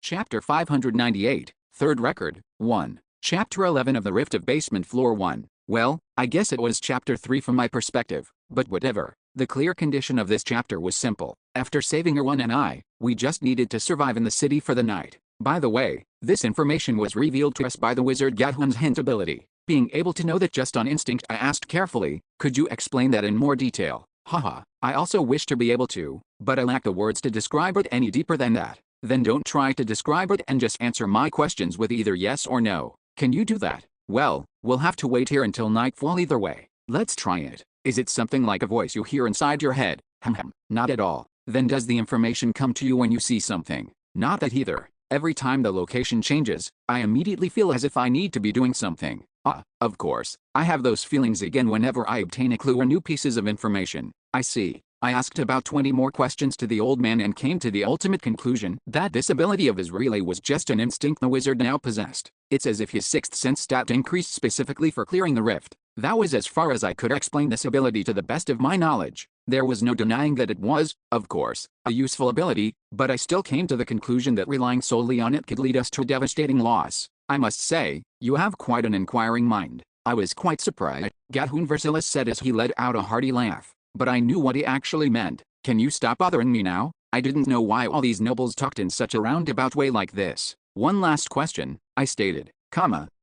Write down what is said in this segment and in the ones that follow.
Chapter 598, Third Record, 1. Chapter 11 of the Rift of Basement Floor 1. Well, I guess it was Chapter 3 from my perspective, but whatever. The clear condition of this chapter was simple. After saving Erwan and I, we just needed to survive in the city for the night. By the way, this information was revealed to us by the wizard Gadhun's hint ability. Being able to know that just on instinct, I asked carefully, could you explain that in more detail? Haha, I also wish to be able to, but I lack the words to describe it any deeper than that. Then don't try to describe it and just answer my questions with either yes or no. Can you do that? Well, we'll have to wait here until nightfall either way. Let's try it. Is it something like a voice you hear inside your head? Not at all. Then does the information come to you when you see something? Not that either. Every time the location changes, I immediately feel as if I need to be doing something. Of course, I have those feelings again whenever I obtain a clue or new pieces of information. I see. I asked about 20 more questions to the old man and came to the ultimate conclusion that this ability of his really was just an instinct the wizard now possessed. It's as if his sixth sense stat increased specifically for clearing the rift. That was as far as I could explain this ability to the best of my knowledge. There was no denying that it was, of course, a useful ability, but I still came to the conclusion that relying solely on it could lead us to a devastating loss. I must say, you have quite an inquiring mind. I was quite surprised, Gadhun Versilis said as he let out a hearty laugh. But I knew what he actually meant. Can you stop bothering me now? I didn't know why all these nobles talked in such a roundabout way like this. One last question, I stated.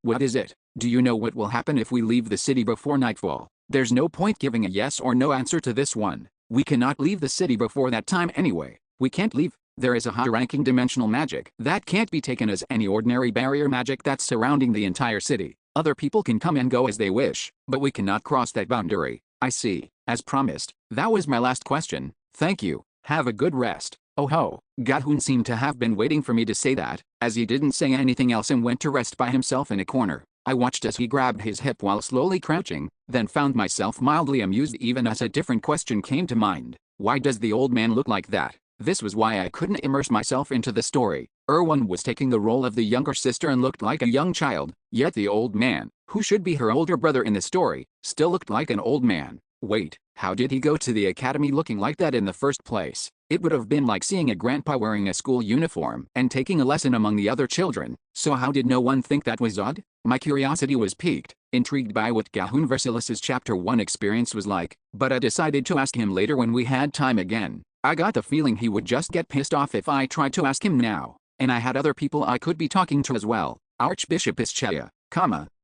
What is it? Do you know what will happen if we leave the city before nightfall? There's no point giving a yes or no answer to this one. We cannot leave the city before that time anyway. We can't leave. There is a high-ranking dimensional magic that can't be taken as any ordinary barrier magic that's surrounding the entire city. Other people can come and go as they wish, but we cannot cross that boundary. I see. As promised, that was my last question. Thank you. Have a good rest. Oh ho. Gadhun seemed to have been waiting for me to say that, as he didn't say anything else and went to rest by himself in a corner. I watched as he grabbed his hip while slowly crouching, then found myself mildly amused even as a different question came to mind. Why does the old man look like that? This was why I couldn't immerse myself into the story. Erwan was taking the role of the younger sister and looked like a young child, yet the old man, who should be her older brother in the story, still looked like an old man. Wait, how did he go to the academy looking like that in the first place? It would have been like seeing a grandpa wearing a school uniform and taking a lesson among the other children. So how did no one think that was odd? My curiosity was piqued, intrigued by what Gadhun Versilis's Chapter 1 experience was like, but I decided to ask him later when we had time again. I got the feeling he would just get pissed off if I tried to ask him now. And I had other people I could be talking to as well. Archbishop Ischia,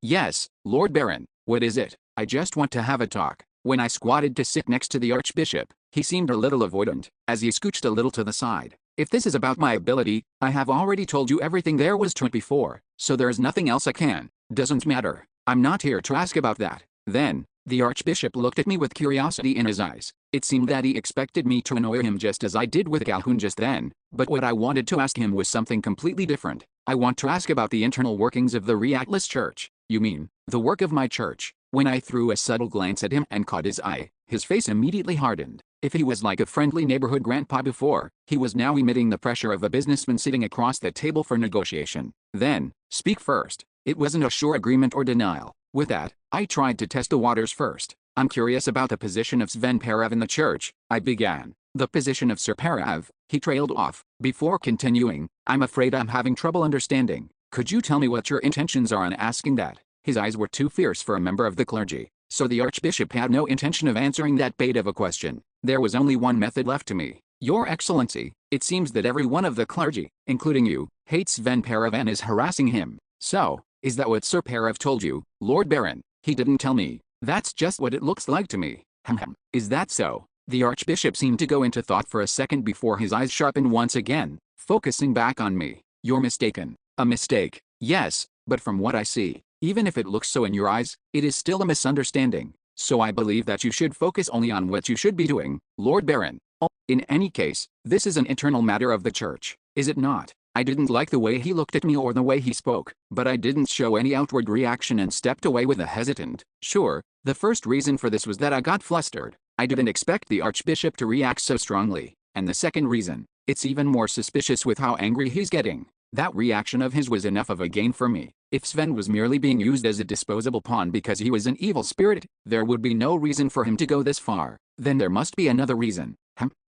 yes, Lord Baron, what is it? I just want to have a talk. When I squatted to sit next to the Archbishop, he seemed a little avoidant, as he scooched a little to the side. If this is about my ability, I have already told you everything there was to it before, so there is nothing else I can. Doesn't matter. I'm not here to ask about that. Then, the Archbishop looked at me with curiosity in his eyes. It seemed that he expected me to annoy him just as I did with Gadhun just then, but what I wanted to ask him was something completely different. I want to ask about the internal workings of the Reactless Church. You mean, the work of my church? When I threw a subtle glance at him and caught his eye, his face immediately hardened. If he was like a friendly neighborhood grandpa before, he was now emitting the pressure of a businessman sitting across the table for negotiation. Then, speak first. It wasn't a sure agreement or denial. With that, I tried to test the waters first. I'm curious about the position of Sven Parav in the church, I began. The position of Sir Parav, he trailed off. Before continuing, I'm afraid I'm having trouble understanding. Could you tell me what your intentions are in asking that? His eyes were too fierce for a member of the clergy, so the Archbishop had no intention of answering that bait of a question. There was only one method left to me. Your Excellency, it seems that every one of the clergy, including you, hates Sven Parav and is harassing him. So, is that what Sir Parav told you, Lord Baron? He didn't tell me. That's just what it looks like to me. Is that so? The Archbishop seemed to go into thought for a second before his eyes sharpened once again, focusing back on me. You're mistaken. A mistake, yes, but from what I see, even if it looks so in your eyes, it is still a misunderstanding. So I believe that you should focus only on what you should be doing, Lord Baron. In any case, this is an internal matter of the church, is it not? I didn't like the way he looked at me or the way he spoke, but I didn't show any outward reaction and stepped away with a hesitant. Sure, the first reason for this was that I got flustered. I didn't expect the Archbishop to react so strongly. And the second reason, it's even more suspicious with how angry he's getting. That reaction of his was enough of a gain for me. If Sven was merely being used as a disposable pawn because he was an evil spirit, there would be no reason for him to go this far. Then there must be another reason.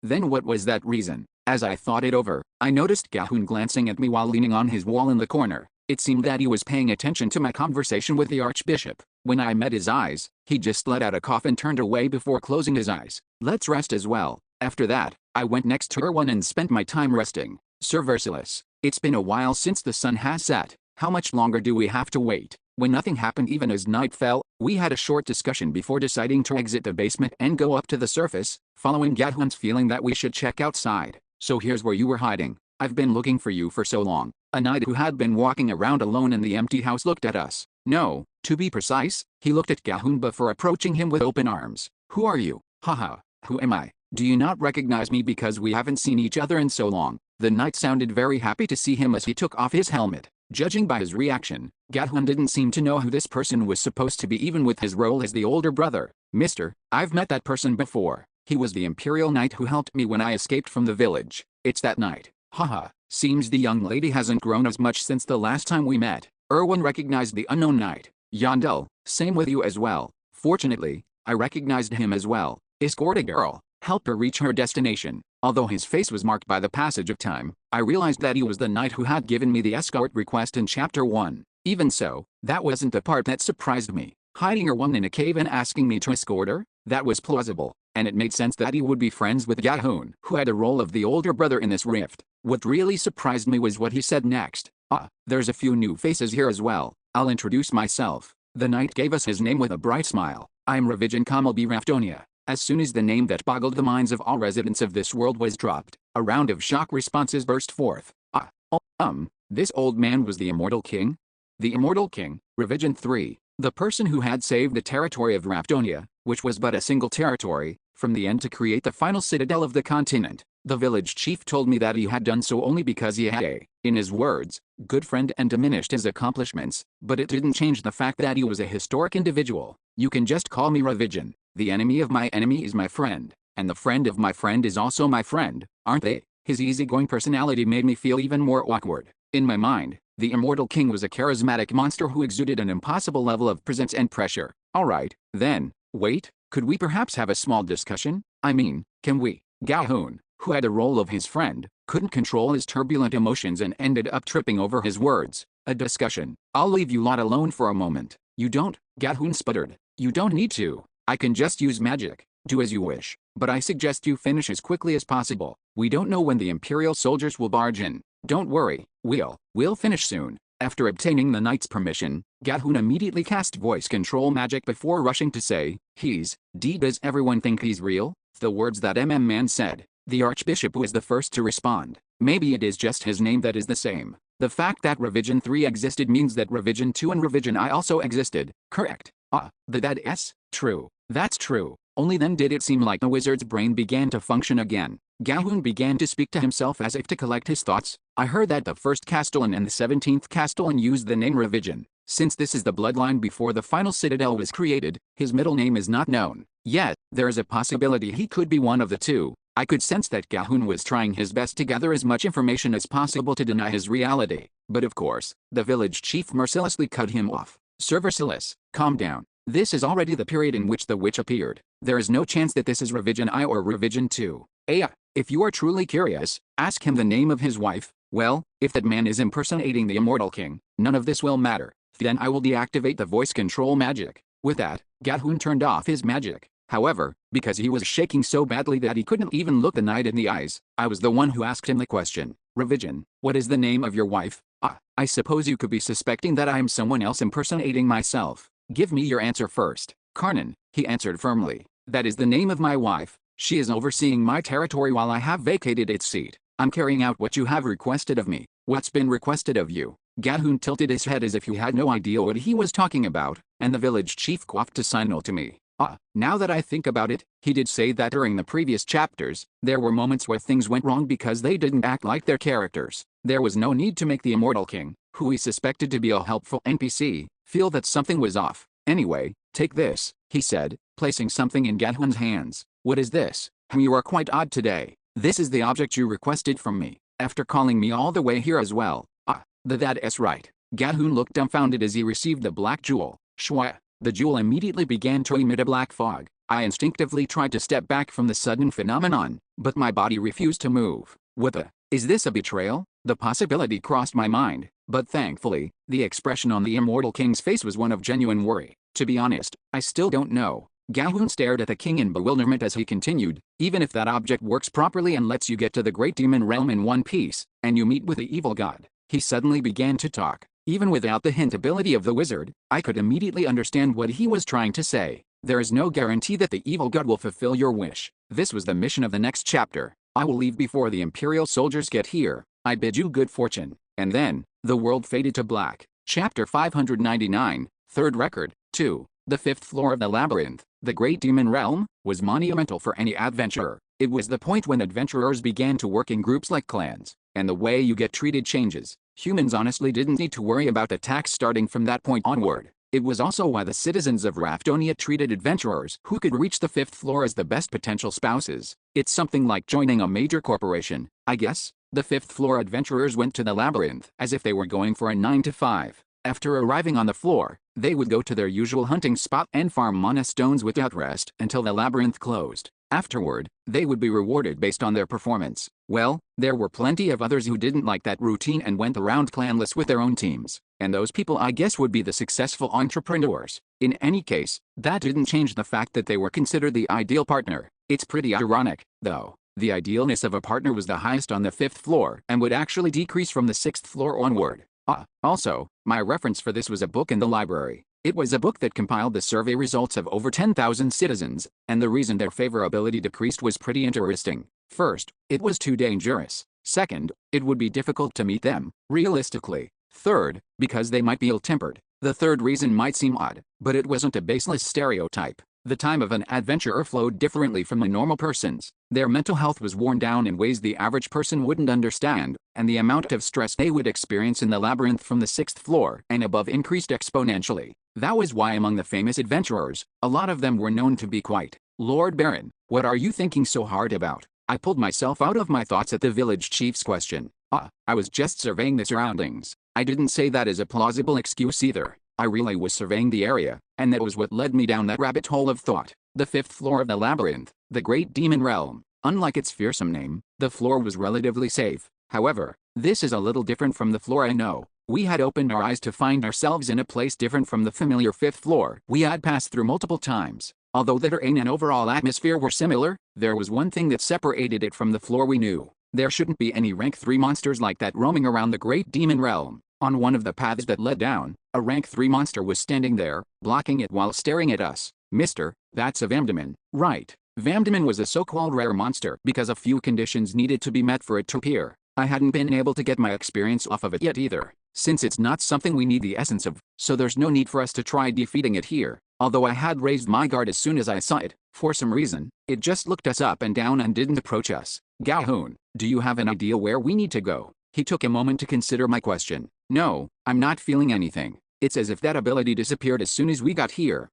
Then what was that reason? As I thought it over, I noticed Gahun glancing at me while leaning on his wall in the corner. It seemed that he was paying attention to my conversation with the Archbishop. When I met his eyes, he just let out a cough and turned away before closing his eyes. Let's rest as well. After that, I went next to Erwan and spent my time resting. Sir Versilis, it's been a while since the sun has set. How much longer do we have to wait? When nothing happened even as night fell, we had a short discussion before deciding to exit the basement and go up to the surface, following Gahun's feeling that we should check outside. So here's where you were hiding. I've been looking for you for so long. A knight who had been walking around alone in the empty house looked at us. No, to be precise, he looked at Gahun before approaching him with open arms. Who are you? Haha, who am I? Do you not recognize me because we haven't seen each other in so long? The knight sounded very happy to see him as he took off his helmet. Judging by his reaction, Gahun didn't seem to know who this person was supposed to be even with his role as the older brother. Mister, I've met that person before. He was the Imperial Knight who helped me when I escaped from the village. It's that knight. Haha, seems the young lady hasn't grown as much since the last time we met. Erwan recognized the unknown knight. Yandel, same with you as well. Fortunately, I recognized him as well. Escort a girl, help her reach her destination. Although his face was marked by the passage of time, I realized that he was the knight who had given me the escort request in Chapter 1. Even so, that wasn't the part that surprised me. Hiding Erwan in a cave and asking me to escort her? That was plausible, and it made sense that he would be friends with Gahun, who had the role of the older brother in this rift. What really surprised me was what he said next. There's a few new faces here as well. I'll introduce myself. The knight gave us his name with a bright smile. I'm Revision Kamalbi Raftonia. As soon as the name that boggled the minds of all residents of this world was dropped, a round of shock responses burst forth. This old man was the Immortal King? The Immortal King, Revision 3, the person who had saved the territory of Raftonia, which was but a single territory, from the end to create the final citadel of the continent. The village chief told me that he had done so only because he had a, in his words, good friend and diminished his accomplishments, but it didn't change the fact that he was a historic individual. You can just call me Revision. The enemy of my enemy is my friend, and the friend of my friend is also my friend, aren't they? His easygoing personality made me feel even more awkward. In my mind, the Immortal King was a charismatic monster who exuded an impossible level of presence and pressure. Alright, then, wait, could we perhaps have a small discussion? I mean, can we? Gahun, who had the role of his friend, couldn't control his turbulent emotions and ended up tripping over his words. A discussion. I'll leave you lot alone for a moment. You don't? Gahun sputtered. You don't need to. I can just use magic. Do as you wish. But I suggest you finish as quickly as possible. We don't know when the Imperial soldiers will barge in. Don't worry, we'll finish soon. After obtaining the knight's permission, Gahun immediately cast voice control magic before rushing to say, does everyone think he's real? The words that Man said. The Archbishop was the first to respond. Maybe it is just his name that is the same. The fact that Revision 3 existed means that Revision 2 and Revision I also existed, correct? That's true. That's true. Only then did it seem like the wizard's brain began to function again. Gahun began to speak to himself as if to collect his thoughts. I heard that the 1st Castellan and the 17th Castellan used the name Revision. Since this is the bloodline before the final citadel was created, his middle name is not known. Yet, there is a possibility he could be one of the two. I could sense that Gahun was trying his best to gather as much information as possible to deny his reality. But of course, the village chief mercilessly cut him off. Sir Versilis, calm down. This is already the period in which the witch appeared. There is no chance that this is Revision I or Revision 2. If you are truly curious, ask him the name of his wife. Well, if that man is impersonating the Immortal King, none of this will matter. Then I will deactivate the voice control magic. With that, Gahun turned off his magic. However, because he was shaking so badly that he couldn't even look the knight in the eyes, I was the one who asked him the question. Revision, what is the name of your wife? I suppose you could be suspecting that I am someone else impersonating myself. Give me your answer first. Karnan, he answered firmly. That is the name of my wife. She is overseeing my territory while I have vacated its seat. I'm carrying out what you have requested of me. What's been requested of you? Gahun tilted his head as if he had no idea what he was talking about, and the village chief quaffed a signal to me. Now that I think about it, he did say that during the previous chapters, there were moments where things went wrong because they didn't act like their characters. There was no need to make the Immortal King, who he suspected to be a helpful NPC, feel that something was off. Anyway, take this, he said, placing something in Gahun's hands. What is this? You are quite odd today. This is the object you requested from me, after calling me all the way here as well. That's right. Gahun looked dumbfounded as he received the black jewel. Shwa. The jewel immediately began to emit a black fog. I instinctively tried to step back from the sudden phenomenon, but my body refused to move. What the? Is this a betrayal? The possibility crossed my mind, but thankfully, the expression on the immortal king's face was one of genuine worry. To be honest, I still don't know. Gahun stared at the king in bewilderment as he continued, even if that object works properly and lets you get to the great demon realm in one piece, and you meet with the evil god. He suddenly began to talk. Even without the hint ability of the wizard, I could immediately understand what he was trying to say. There is no guarantee that the evil god will fulfill your wish. This was the mission of the next chapter. I will leave before the Imperial soldiers get here. I bid you good fortune. And then, the world faded to black. Chapter 599, Third Record, 2. The fifth floor of the labyrinth, the great demon realm, was monumental for any adventurer. It was the point when adventurers began to work in groups like clans, and the way you get treated changes. Humans honestly didn't need to worry about attacks starting from that point onward. It was also why the citizens of Rafdonia treated adventurers who could reach the fifth floor as the best potential spouses. It's something like joining a major corporation, I guess. The fifth floor adventurers went to the labyrinth as if they were going for a 9 to 5. After arriving on the floor, they would go to their usual hunting spot and farm mana stones without rest until the labyrinth closed. Afterward, they would be rewarded based on their performance. Well, there were plenty of others who didn't like that routine and went around clanless with their own teams. And those people I guess would be the successful entrepreneurs. In any case, that didn't change the fact that they were considered the ideal partner. It's pretty ironic, though. The idealness of a partner was the highest on the fifth floor and would actually decrease from the sixth floor onward. Also, my reference for this was a book in the library. It was a book that compiled the survey results of over 10,000 citizens, and the reason their favorability decreased was pretty interesting. First, it was too dangerous. Second, it would be difficult to meet them, realistically. Third, because they might be ill-tempered. The third reason might seem odd, but it wasn't a baseless stereotype. The time of an adventurer flowed differently from a normal person's. Their mental health was worn down in ways the average person wouldn't understand, and the amount of stress they would experience in the labyrinth from the sixth floor and above increased exponentially. That was why among the famous adventurers, a lot of them were known to be quiet. Lord Baron, what are you thinking so hard about? I pulled myself out of my thoughts at the village chief's question. I was just surveying the surroundings. I didn't say that as a plausible excuse either. I really was surveying the area, and that was what led me down that rabbit hole of thought. The fifth floor of the labyrinth, the great demon realm. Unlike its fearsome name, the floor was relatively safe. However, this is a little different from the floor I know. We had opened our eyes to find ourselves in a place different from the familiar fifth floor we had passed through multiple times. Although the terrain and overall atmosphere were similar, there was one thing that separated it from the floor we knew. There shouldn't be any rank 3 monsters like that roaming around the great demon realm. On one of the paths that led down, a rank 3 monster was standing there, blocking it while staring at us. Mister, that's a Vamdaman, right? Vamdaman was a so-called rare monster because a few conditions needed to be met for it to appear. I hadn't been able to get my experience off of it yet either, since it's not something we need the essence of, so there's no need for us to try defeating it here. Although I had raised my guard as soon as I saw it, for some reason, it just looked us up and down and didn't approach us. Gahun, do you have an idea where we need to go? He took a moment to consider my question. No, I'm not feeling anything. It's as if that ability disappeared as soon as we got here.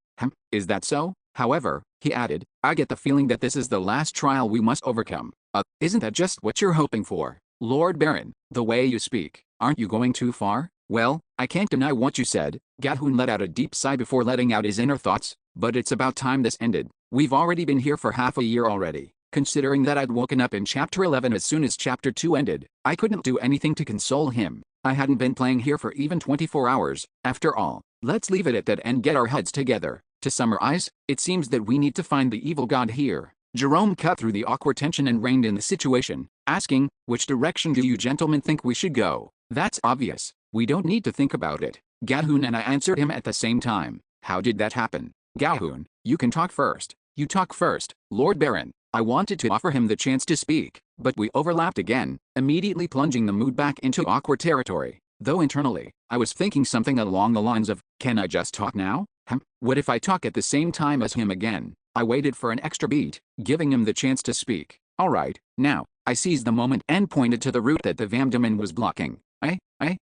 Is that so? However, he added, I get the feeling that this is the last trial we must overcome. Isn't that just what you're hoping for? Lord Baron, the way you speak, aren't you going too far? Well, I can't deny what you said. Gahun let out a deep sigh before letting out his inner thoughts, but it's about time this ended. We've already been here for half a year already. Considering that I'd woken up in Chapter 11 as soon as Chapter 2 ended, I couldn't do anything to console him. I hadn't been playing here for even 24 hours. After all, let's leave it at that and get our heads together. To summarize, it seems that we need to find the evil god here. Jerome cut through the awkward tension and reined in the situation, asking, which direction do you gentlemen think we should go? That's obvious. We don't need to think about it. Gahun and I answered him at the same time. How did that happen? Gahun, you can talk first. You talk first, Lord Baron. I wanted to offer him the chance to speak, but we overlapped again, immediately plunging the mood back into awkward territory. Though internally, I was thinking something along the lines of, can I just talk now? What if I talk at the same time as him again? I waited for an extra beat, giving him the chance to speak. Alright, now, I seized the moment and pointed to the route that the Vamdaman was blocking.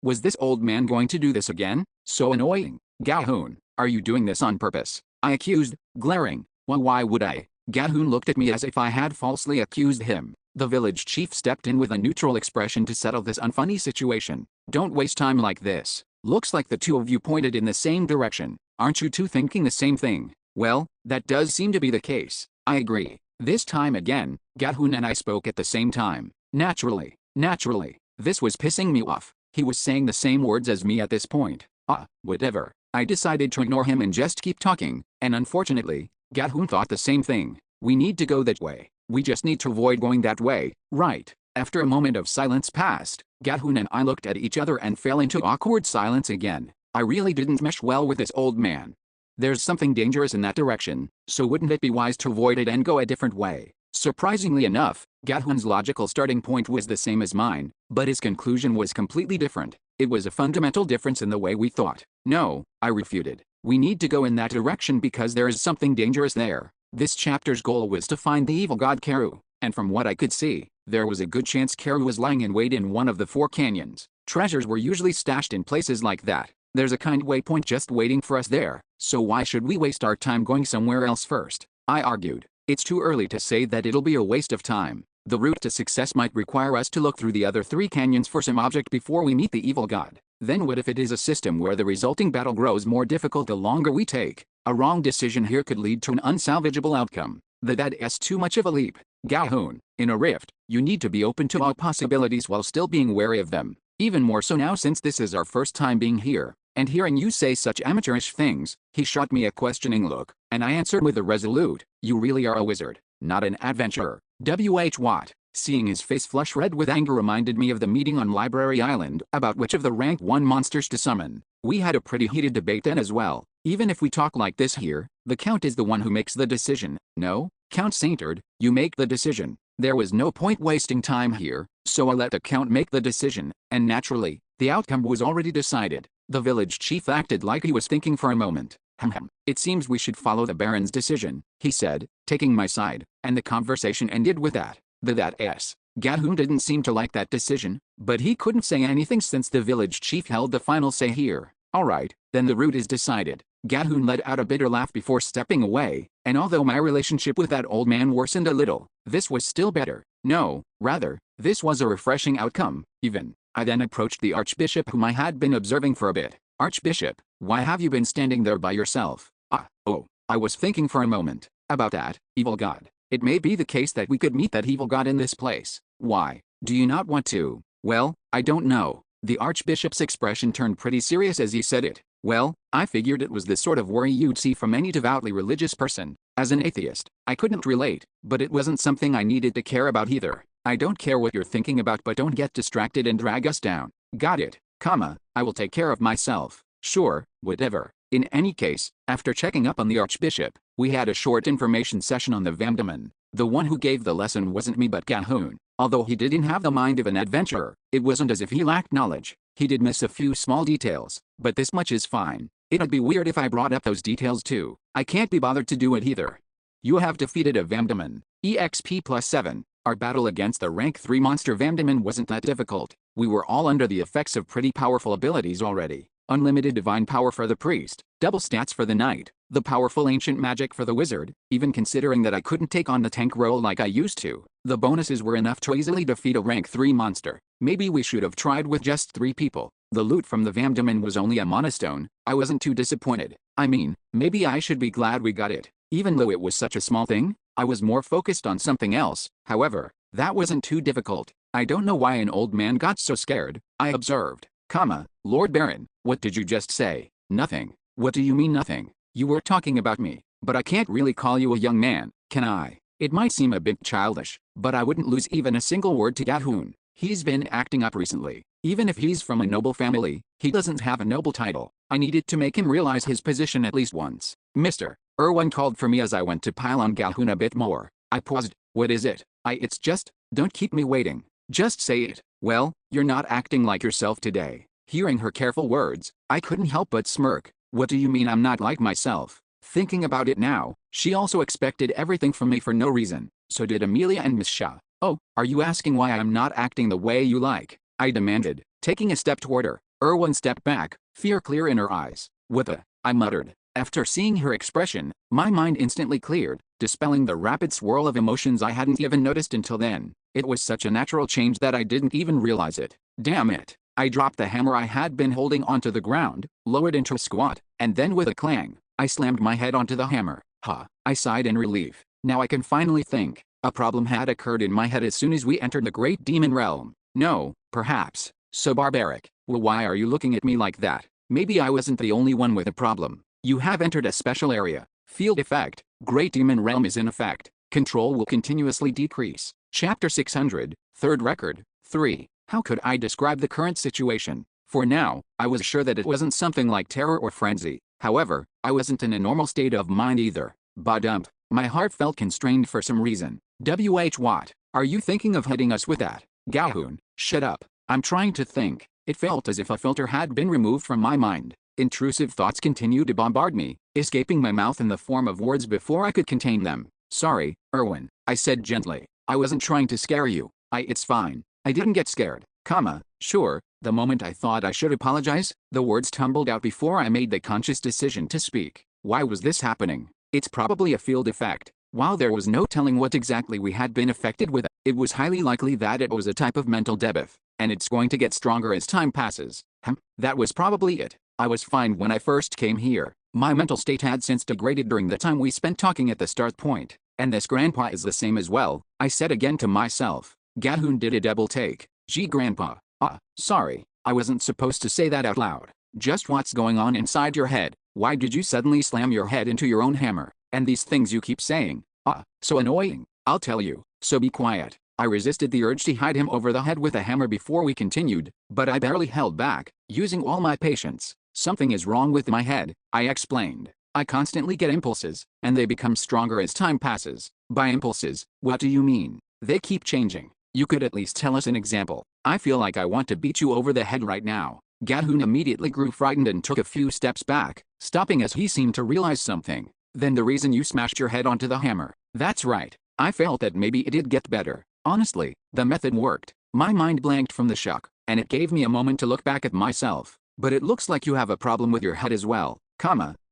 Was this old man going to do this again? So annoying. Gahun, are you doing this on purpose? I accused, glaring. Well, why would I? Gahun looked at me as if I had falsely accused him. The village chief stepped in with a neutral expression to settle this unfunny situation. Don't waste time like this. Looks like the two of you pointed in the same direction. Aren't you two thinking the same thing? Well, that does seem to be the case. I agree. This time again, Gahun and I spoke at the same time. Naturally. This was pissing me off. He was saying the same words as me at this point. Whatever. I decided to ignore him and just keep talking, and unfortunately, Gahun thought the same thing. We need to go that way. We just need to avoid going that way, right? After a moment of silence passed, Gahun and I looked at each other and fell into awkward silence again. I really didn't mesh well with this old man. There's something dangerous in that direction, so wouldn't it be wise to avoid it and go a different way? Surprisingly enough, Gahun's logical starting point was the same as mine, but his conclusion was completely different. It was a fundamental difference in the way we thought. No, I refuted. We need to go in that direction because there is something dangerous there. This chapter's goal was to find the evil god Karu, and from what I could see, there was a good chance Karu was lying in wait in one of the 4 canyons. Treasures were usually stashed in places like that. There's a kind waypoint just waiting for us there, so why should we waste our time going somewhere else first? I argued. It's too early to say that it'll be a waste of time. The route to success might require us to look through the other 3 canyons for some object before we meet the evil god. Then what if it is a system where the resulting battle grows more difficult the longer we take? A wrong decision here could lead to an unsalvageable outcome. That's too much of a leap. Gahun, in a rift, you need to be open to all possibilities while still being wary of them. Even more so now since this is our first time being here. And hearing you say such amateurish things, he shot me a questioning look, and I answered with a resolute, you really are a wizard, not an adventurer. What? Seeing his face flush red with anger reminded me of the meeting on Library Island about which of the rank 1 monsters to summon. We had a pretty heated debate then as well. Even if we talk like this here, the Count is the one who makes the decision. No, Count Saintard, you make the decision. There was no point wasting time here, so I let the Count make the decision, and naturally, the outcome was already decided. The village chief acted like he was thinking for a moment. It seems we should follow the Baron's decision, he said, taking my side, and the conversation ended with that. Gahun didn't seem to like that decision, but he couldn't say anything since the village chief held the final say here. Alright, then the route is decided. Gahun let out a bitter laugh before stepping away, and although my relationship with that old man worsened a little, this was still better. No, rather, this was a refreshing outcome, even. I then approached the Archbishop whom I had been observing for a bit. Archbishop, why have you been standing there by yourself? I was thinking for a moment. About that, evil god. It may be the case that we could meet that evil god in this place. Why? Do you not want to? Well, I don't know. The Archbishop's expression turned pretty serious as he said it. Well, I figured it was the sort of worry you'd see from any devoutly religious person. As an atheist, I couldn't relate, but it wasn't something I needed to care about either. I don't care what you're thinking about, but don't get distracted and drag us down. Got it, I will take care of myself. Sure, whatever. In any case, after checking up on the Archbishop, we had a short information session on the Vamdaman. The one who gave the lesson wasn't me but Gahun. Although he didn't have the mind of an adventurer, it wasn't as if he lacked knowledge. He did miss a few small details, but this much is fine. It'd be weird if I brought up those details too. I can't be bothered to do it either. You have defeated a Vamdaman. EXP +7. Our battle against the rank 3 monster Vamdaman wasn't that difficult. We were all under the effects of pretty powerful abilities already. Unlimited divine power for the priest, double stats for the knight, the powerful ancient magic for the wizard, even considering that I couldn't take on the tank role like I used to. The bonuses were enough to easily defeat a rank 3 monster. Maybe we should have tried with just 3 people. The loot from the Vamdaman was only a monostone. I wasn't too disappointed. I mean, maybe I should be glad we got it. Even though it was such a small thing, I was more focused on something else. However, that wasn't too difficult. I don't know why an old man got so scared. I observed. Lord Baron, what did you just say? Nothing. What do you mean nothing? You were talking about me, but I can't really call you a young man, can I? It might seem a bit childish, but I wouldn't lose even a single word to Gahun. He's been acting up recently. Even if he's from a noble family, he doesn't have a noble title. I needed to make him realize his position at least once. Mr. Irwin called for me as I went to pile on Gahun a bit more. I paused. What is it? It's just, don't keep me waiting. Just say it. Well, you're not acting like yourself today. Hearing her careful words, I couldn't help but smirk. What do you mean I'm not like myself? Thinking about it now, she also expected everything from me for no reason. So did Amelia and Miss Shah. Oh, are you asking why I'm not acting the way you like? I demanded, taking a step toward her. Irwin stepped back, fear clear in her eyes. What the? I muttered. After seeing her expression, my mind instantly cleared, dispelling the rapid swirl of emotions I hadn't even noticed until then. It was such a natural change that I didn't even realize it. Damn it. I dropped the hammer I had been holding onto the ground, lowered into a squat, and then with a clang, I slammed my head onto the hammer. I sighed in relief. Now I can finally think. A problem had occurred in my head as soon as we entered the great demon realm. No, perhaps. So barbaric. Well, why are you looking at me like that? Maybe I wasn't the only one with a problem. You have entered a special area. Field effect. Great demon realm is in effect. Control will continuously decrease. Chapter 600, third record, 3. How could I describe the current situation? For now, I was sure that it wasn't something like terror or frenzy. However, I wasn't in a normal state of mind either. Badump. My heart felt constrained for some reason. What? Are you thinking of hitting us with that? Galhoon, shut up. I'm trying to think. It felt as if a filter had been removed from my mind. Intrusive thoughts continued to bombard me, escaping my mouth in the form of words before I could contain them. Sorry, Erwin, I said gently. I wasn't trying to scare you. It's fine. I didn't get scared. Sure. The moment I thought I should apologize, the words tumbled out before I made the conscious decision to speak. Why was this happening? It's probably a field effect. While there was no telling what exactly we had been affected with, it was highly likely that it was a type of mental debuff, and it's going to get stronger as time passes. That was probably it. I was fine when I first came here. My mental state had since degraded during the time we spent talking at the start point, and this grandpa is the same as well, I said again to myself. Galhoon did a double take. Gee, grandpa. Sorry, I wasn't supposed to say that out loud. Just what's going on inside your head? Why did you suddenly slam your head into your own hammer? And these things you keep saying. So annoying. I'll tell you, so be quiet. I resisted the urge to hit him over the head with a hammer before we continued, but I barely held back, using all my patience. Something is wrong with my head, I explained. I constantly get impulses, and they become stronger as time passes. By impulses, what do you mean? They keep changing. You could at least tell us an example. I feel like I want to beat you over the head right now. Galhoon immediately grew frightened and took a few steps back, stopping as he seemed to realize something. Then the reason you smashed your head onto the hammer. That's right. I felt that maybe it did get better. Honestly, the method worked. My mind blanked from the shock, and it gave me a moment to look back at myself. But it looks like you have a problem with your head as well.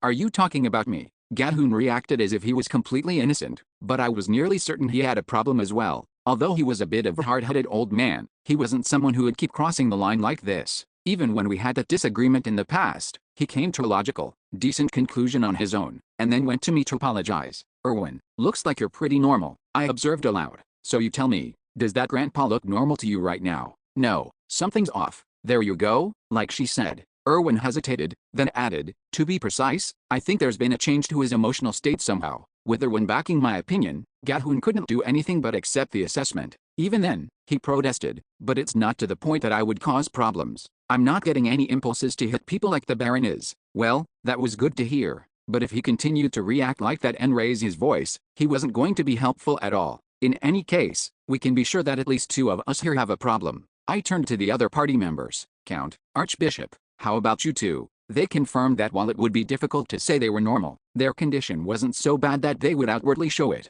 Are you talking about me? Galhoon reacted as if he was completely innocent, but I was nearly certain he had a problem as well. Although he was a bit of a hard-headed old man, he wasn't someone who would keep crossing the line like this. Even when we had that disagreement in the past, he came to a logical, decent conclusion on his own, and then went to me to apologize. Erwin, looks like you're pretty normal, I observed aloud. So you tell me, does that grandpa look normal to you right now? No, something's off. There you go, like she said. Erwin hesitated, then added, to be precise, I think there's been a change to his emotional state somehow. With Erwin backing my opinion, Galhoon couldn't do anything but accept the assessment. Even then, he protested, but it's not to the point that I would cause problems. I'm not getting any impulses to hit people like the Baron is. Well, that was good to hear. But if he continued to react like that and raise his voice, he wasn't going to be helpful at all. In any case, we can be sure that at least two of us here have a problem. I turned to the other party members. Count, Archbishop, how about you two? They confirmed that while it would be difficult to say they were normal, their condition wasn't so bad that they would outwardly show it.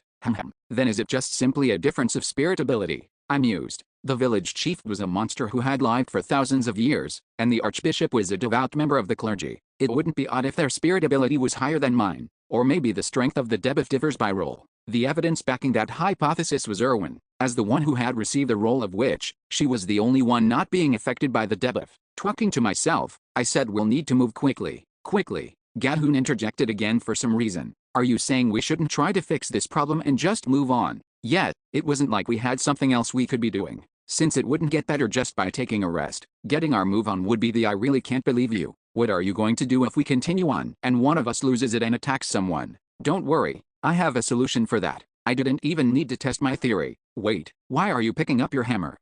Then is it just simply a difference of spirit ability? I mused. The village chief was a monster who had lived for thousands of years, and the archbishop was a devout member of the clergy. It wouldn't be odd if their spirit ability was higher than mine, or maybe the strength of the debuff differs by role. The evidence backing that hypothesis was Erwin. As the one who had received the role of witch, she was the only one not being affected by the debuff. Talking to myself, I said we'll need to move quickly. Quickly. Galhoon interjected again for some reason. Are you saying we shouldn't try to fix this problem and just move on? Yet, it wasn't like we had something else we could be doing. Since it wouldn't get better just by taking a rest, getting our move on would be the I really can't believe you. What are you going to do if we continue on and one of us loses it and attacks someone? Don't worry, I have a solution for that. I didn't even need to test my theory. Wait, why are you picking up your hammer?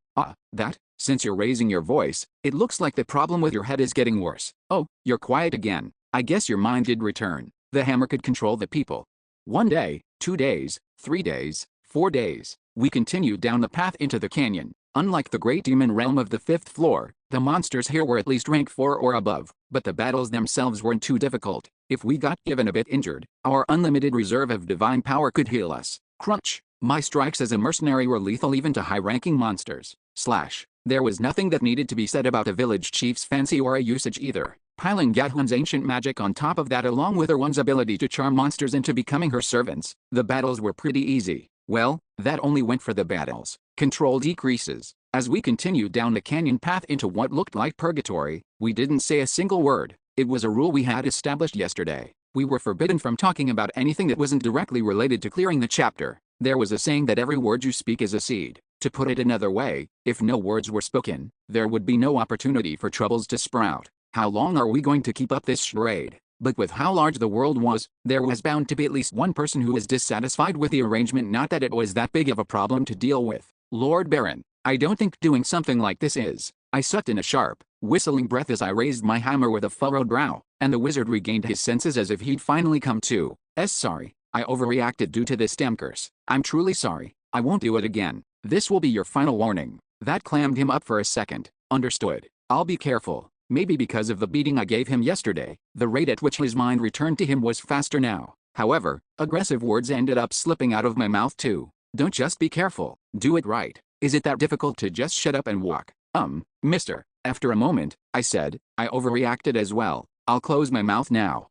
Since you're raising your voice, it looks like the problem with your head is getting worse. Oh, you're quiet again. I guess your mind did return. The hammer could control the people. 1 day, 2 days, 3 days, 4 days. We continued down the path into the canyon. Unlike the great demon realm of the 5th floor, the monsters here were at least rank 4 or above, but the battles themselves weren't too difficult. If we got even a bit injured, our unlimited reserve of divine power could heal us. Crunch! My strikes as a mercenary were lethal even to high-ranking monsters. There was nothing that needed to be said about a village chief's fancy aura usage either. Piling Galhoon's ancient magic on top of that along with Erwin's ability to charm monsters into becoming her servants, the battles were pretty easy. Well, that only went for the battles. Control decreases. As we continued down the canyon path into what looked like purgatory, we didn't say a single word. It was a rule we had established yesterday. We were forbidden from talking about anything that wasn't directly related to clearing the chapter. There was a saying that every word you speak is a seed. To put it another way, if no words were spoken, there would be no opportunity for troubles to sprout. How long are we going to keep up this charade? But with how large the world was, there was bound to be at least one person who was dissatisfied with the arrangement, not that it was that big of a problem to deal with. Lord Baron, I don't think doing something like this is. I sucked in a sharp, whistling breath as I raised my hammer with a furrowed brow, and the wizard regained his senses as if he'd finally come to. Sorry, I overreacted due to this damn curse. I'm truly sorry. I won't do it again. This will be your final warning. That clammed him up for a second. Understood. I'll be careful. Maybe because of the beating I gave him yesterday, the rate at which his mind returned to him was faster now. However, aggressive words ended up slipping out of my mouth too. Don't just be careful, do it right. Is it that difficult to just shut up and walk? Mister. After a moment, I said, I overreacted as well. I'll close my mouth now.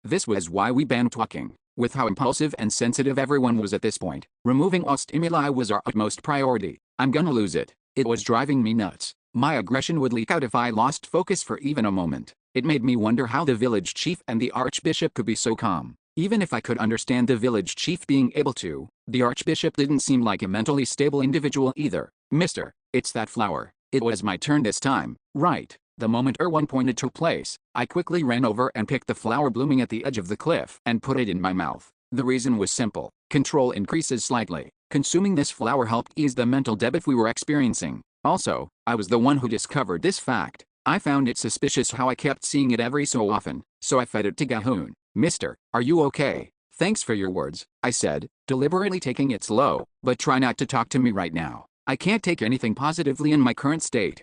This was why we banned talking. With how impulsive and sensitive everyone was at this point, removing all stimuli was our utmost priority. I'm gonna lose it. It was driving me nuts. My aggression would leak out if I lost focus for even a moment. It made me wonder how the village chief and the archbishop could be so calm. Even if I could understand the village chief being able to, the archbishop didn't seem like a mentally stable individual either. Mister, it's that flower. It was my turn this time, right? The moment Erwan pointed to place, I quickly ran over and picked the flower blooming at the edge of the cliff and put it in my mouth. The reason was simple. Control increases slightly. Consuming this flower helped ease the mental debt we were experiencing. Also, I was the one who discovered this fact. I found it suspicious how I kept seeing it every so often, so I fed it to Gahoon. Mister, are you okay? Thanks for your words, I said, deliberately taking it slow, but try not to talk to me right now. I can't take anything positively in my current state.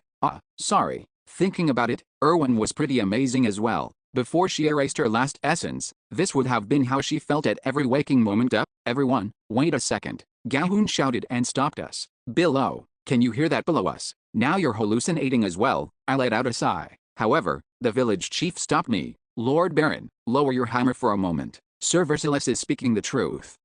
Sorry. Thinking about it, Erwan was pretty amazing as well. Before she erased her last essence, this would have been how she felt at every waking moment. Everyone, wait a second. Gahoon shouted and stopped us. Below, can you hear that below us? Now you're hallucinating as well, I let out a sigh. However, the village chief stopped me. Lord Baron, lower your hammer for a moment. Sir Versilis is speaking the truth.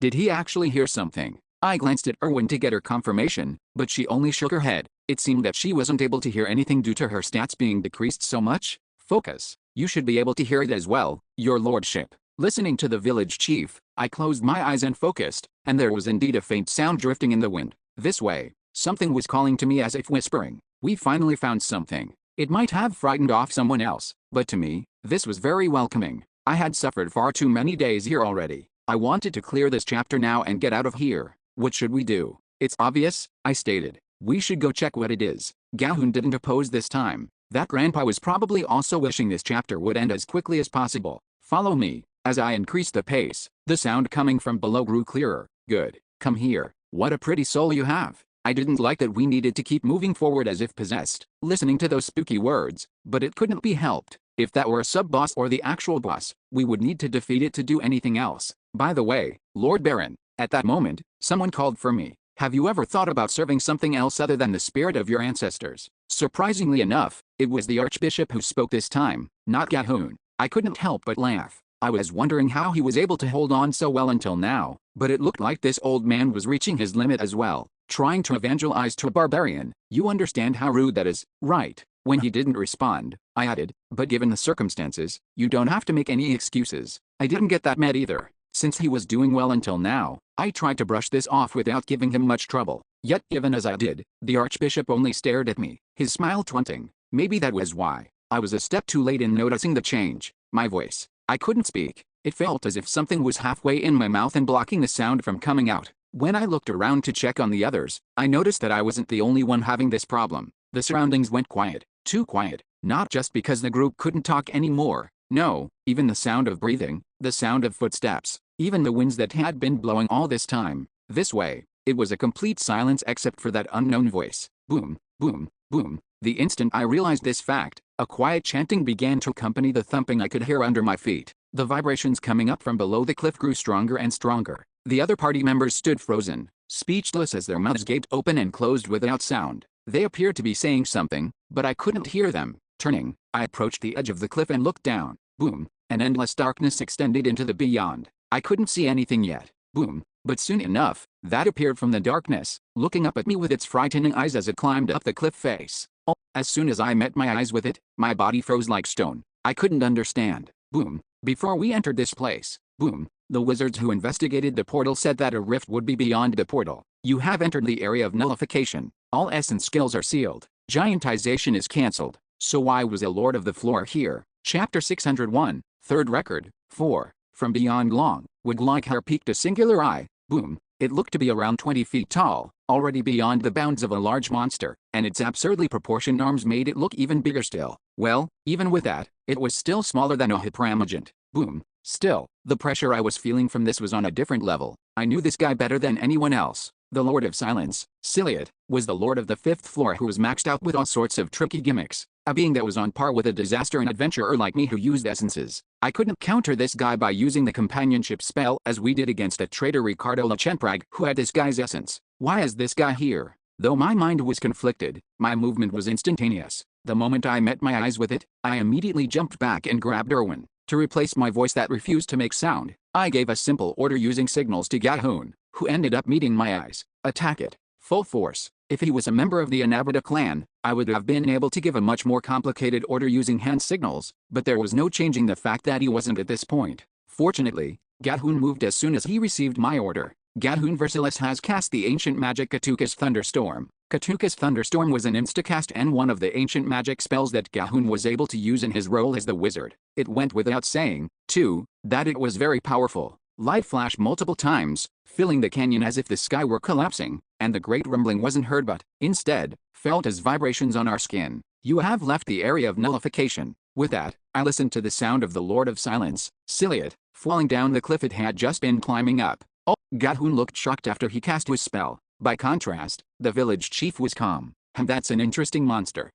Did he actually hear something? I glanced at Erwan to get her confirmation, but she only shook her head. It seemed that she wasn't able to hear anything due to her stats being decreased so much. Focus. You should be able to hear it as well, your lordship. Listening to the village chief, I closed my eyes and focused, and there was indeed a faint sound drifting in the wind. This way. Something was calling to me as if whispering. We finally found something. It might have frightened off someone else, but to me, this was very welcoming. I had suffered far too many days here already. I wanted to clear this chapter now and get out of here. What should we do? It's obvious, I stated. We should go check what it is. Gahoon didn't oppose this time. That grandpa was probably also wishing this chapter would end as quickly as possible. Follow me. As I increased the pace, the sound coming from below grew clearer. Good. Come here. What a pretty soul you have. I didn't like that we needed to keep moving forward as if possessed, listening to those spooky words, but it couldn't be helped. If that were a sub-boss or the actual boss, we would need to defeat it to do anything else. By the way, Lord Baron, at that moment, someone called for me. Have you ever thought about serving something else other than the spirit of your ancestors? Surprisingly enough, it was the archbishop who spoke this time, not Gahoon. I couldn't help but laugh. I was wondering how he was able to hold on so well until now, but it looked like this old man was reaching his limit as well, trying to evangelize to a barbarian. You understand how rude that is, right? When he didn't respond, I added, but given the circumstances, you don't have to make any excuses. I didn't get that mad either. Since he was doing well until now, I tried to brush this off without giving him much trouble. Yet even as I did, the archbishop only stared at me, his smile taunting. Maybe that was why. I was a step too late in noticing the change. My voice. I couldn't speak. It felt as if something was halfway in my mouth and blocking the sound from coming out. When I looked around to check on the others, I noticed that I wasn't the only one having this problem. The surroundings went quiet. Too quiet. Not just because the group couldn't talk anymore. No, even the sound of breathing, the sound of footsteps, even the winds that had been blowing all this time. This way, it was a complete silence except for that unknown voice. Boom, boom, boom. The instant I realized this fact, a quiet chanting began to accompany the thumping I could hear under my feet. The vibrations coming up from below the cliff grew stronger and stronger. The other party members stood frozen, speechless as their mouths gaped open and closed without sound. They appeared to be saying something, but I couldn't hear them. Turning, I approached the edge of the cliff and looked down. Boom. An endless darkness extended into the beyond. I couldn't see anything yet. Boom. But soon enough, that appeared from the darkness, looking up at me with its frightening eyes as it climbed up the cliff face. Oh, as soon as I met my eyes with it, my body froze like stone. I couldn't understand. Boom. Before we entered this place, boom, the wizards who investigated the portal said that a rift would be beyond the portal. You have entered the area of nullification. All essence skills are sealed. Giantization is cancelled. So why was a Lord of the Floor here? Chapter 601, Third Record, 4. From beyond long, would like hair peeked a singular eye. Boom. It looked to be around 20 feet tall, already beyond the bounds of a large monster, and its absurdly proportioned arms made it look even bigger still. Well, even with that, it was still smaller than a hyperamagant. Boom. Still, the pressure I was feeling from this was on a different level. I knew this guy better than anyone else. The Lord of Silence, Siliot, was the Lord of the 5th floor who was maxed out with all sorts of tricky gimmicks. A being that was on par with a disaster and adventurer like me who used essences. I couldn't counter this guy by using the companionship spell as we did against a traitor Ricardo Lachenprag who had this guy's essence. Why is this guy here? Though my mind was conflicted, my movement was instantaneous. The moment I met my eyes with it, I immediately jumped back and grabbed Erwin. To replace my voice that refused to make sound, I gave a simple order using signals to Gahun, who ended up meeting my eyes. Attack it. Full force. If he was a member of the Anabata clan, I would have been able to give a much more complicated order using hand signals, but there was no changing the fact that he wasn't at this point. Fortunately, Gahun moved as soon as he received my order. Gahun Versilis has cast the ancient magic Katuka's Thunderstorm. Katuka's Thunderstorm was an instacast and one of the ancient magic spells that Gahun was able to use in his role as the wizard. It went without saying, too, that it was very powerful. Light flashed multiple times, filling the canyon as if the sky were collapsing, and the great rumbling wasn't heard but, instead, felt as vibrations on our skin. You have left the area of nullification. With that, I listened to the sound of the Lord of Silence, Siliot, falling down the cliff it had just been climbing up. Oh, Gahun looked shocked after he cast his spell. By contrast, the village chief was calm. And that's an interesting monster.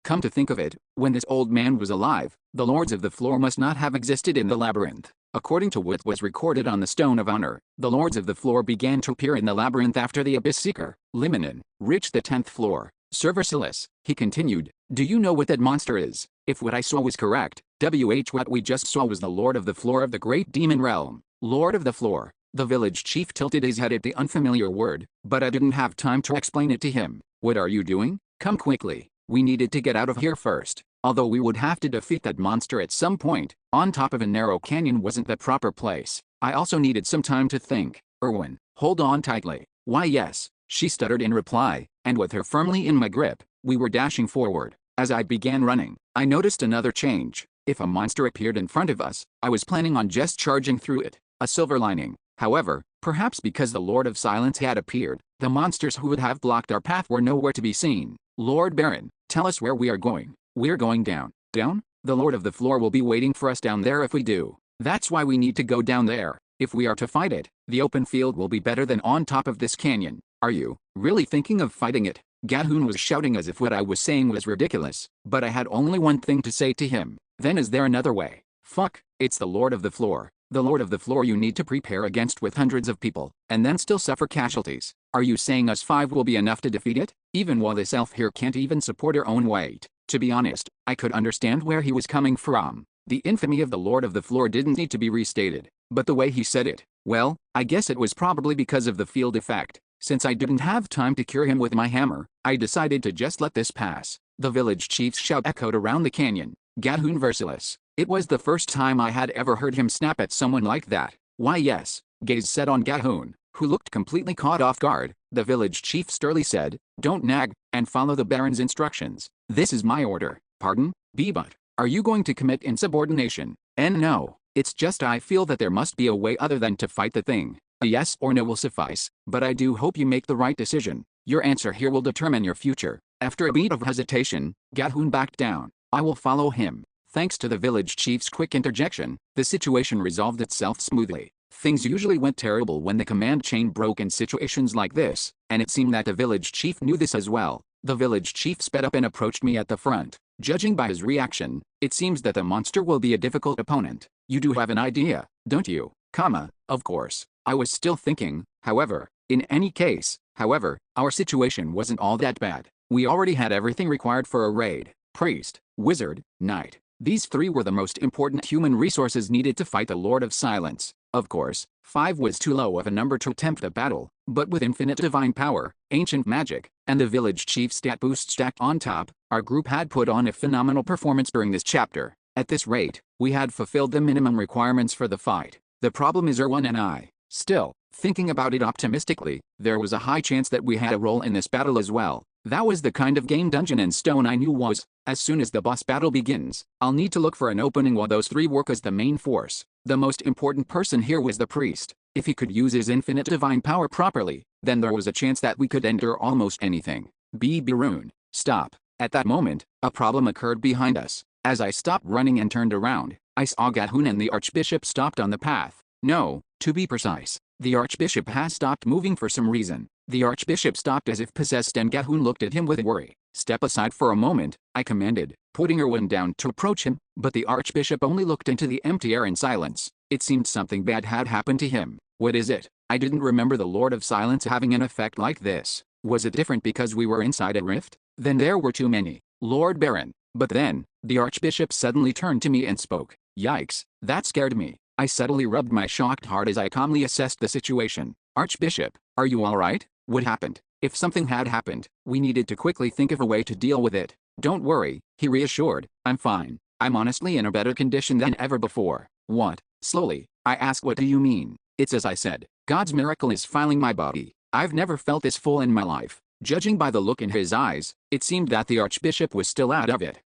Come to think of it, when this old man was alive, the Lords of the Floor must not have existed in the labyrinth. According to what was recorded on the Stone of Honor, the Lords of the Floor began to appear in the labyrinth after the Abyss Seeker, Liminin, reached the 10th floor. Sir Versilis, he continued, do you know what that monster is? If what I saw was correct, what we just saw was the Lord of the Floor of the Great Demon Realm. Lord of the Floor. The village chief tilted his head at the unfamiliar word, but I didn't have time to explain it to him. What are you doing? Come quickly. We needed to get out of here first. Although we would have to defeat that monster at some point, on top of a narrow canyon wasn't the proper place. I also needed some time to think. Erwin, hold on tightly. Why yes, she stuttered in reply, and with her firmly in my grip, we were dashing forward. As I began running, I noticed another change. If a monster appeared in front of us, I was planning on just charging through it. A silver lining. However, perhaps because the Lord of Silence had appeared, the monsters who would have blocked our path were nowhere to be seen. Lord Baron, tell us where we are going. We're going down. Down? The Lord of the Floor will be waiting for us down there if we do. That's why we need to go down there. If we are to fight it, the open field will be better than on top of this canyon. Are you really thinking of fighting it? Gahun was shouting as if what I was saying was ridiculous, but I had only one thing to say to him. Then is there another way? Fuck, it's the Lord of the Floor. The Lord of the Floor you need to prepare against with hundreds of people, and then still suffer casualties. Are you saying us 5 will be enough to defeat it? Even while this elf here can't even support her own weight. To be honest, I could understand where he was coming from. The infamy of the Lord of the Floor didn't need to be restated, but the way he said it, well, I guess it was probably because of the field effect. Since I didn't have time to cure him with my hammer, I decided to just let this pass. The village chief's shout echoed around the canyon. Gahun Versilis. It was the first time I had ever heard him snap at someone like that. Why yes, gaze set on Gahun, who looked completely caught off guard. The village chief sternly said, don't nag, and follow the Baron's instructions. This is my order. Pardon? But are you going to commit insubordination? And no, it's just I feel that there must be a way other than to fight the thing. A yes or no will suffice, but I do hope you make the right decision. Your answer here will determine your future. After a beat of hesitation, Gahun backed down. I will follow him. Thanks to the village chief's quick interjection, the situation resolved itself smoothly. Things usually went terrible when the command chain broke in situations like this, and it seemed that the village chief knew this as well. The village chief sped up and approached me at the front. Judging by his reaction, it seems that the monster will be a difficult opponent. You do have an idea, don't you? Of course. I was still thinking, however, in any case, our situation wasn't all that bad. We already had everything required for a raid. Priest, wizard, knight. These 3 were the most important human resources needed to fight the Lord of Silence. Of course, 5 was too low of a number to attempt the battle, but with infinite divine power, ancient magic, and the village chief stat boost stacked on top, our group had put on a phenomenal performance during this chapter. At this rate, we had fulfilled the minimum requirements for the fight. The problem is Erwan and I. Still, thinking about it optimistically, there was a high chance that we had a role in this battle as well. That was the kind of game Dungeon and Stone I knew was, as soon as the boss battle begins, I'll need to look for an opening while those three work as the main force. The most important person here was the priest. If he could use his infinite divine power properly, then there was a chance that we could endure almost anything. Barun, stop. At that moment, a problem occurred behind us. As I stopped running and turned around, I saw Gahun and the Archbishop stopped on the path. No, to be precise, the Archbishop has stopped moving for some reason. The Archbishop stopped as if possessed and Gahun looked at him with worry. Step aside for a moment, I commanded, putting Erwan down to approach him, but the Archbishop only looked into the empty air in silence. It seemed something bad had happened to him. What is it? I didn't remember the Lord of Silence having an effect like this. Was it different because we were inside a rift? Then there were too many. Lord Baron. But then, the Archbishop suddenly turned to me and spoke. Yikes, that scared me. I subtly rubbed my shocked heart as I calmly assessed the situation. Archbishop, are you alright? What happened? If something had happened, we needed to quickly think of a way to deal with it. Don't worry, he reassured. I'm fine. I'm honestly in a better condition than ever before. What? Slowly, I asked, what do you mean? It's as I said. God's miracle is filling my body. I've never felt this full in my life. Judging by the look in his eyes, it seemed that the Archbishop was still out of it.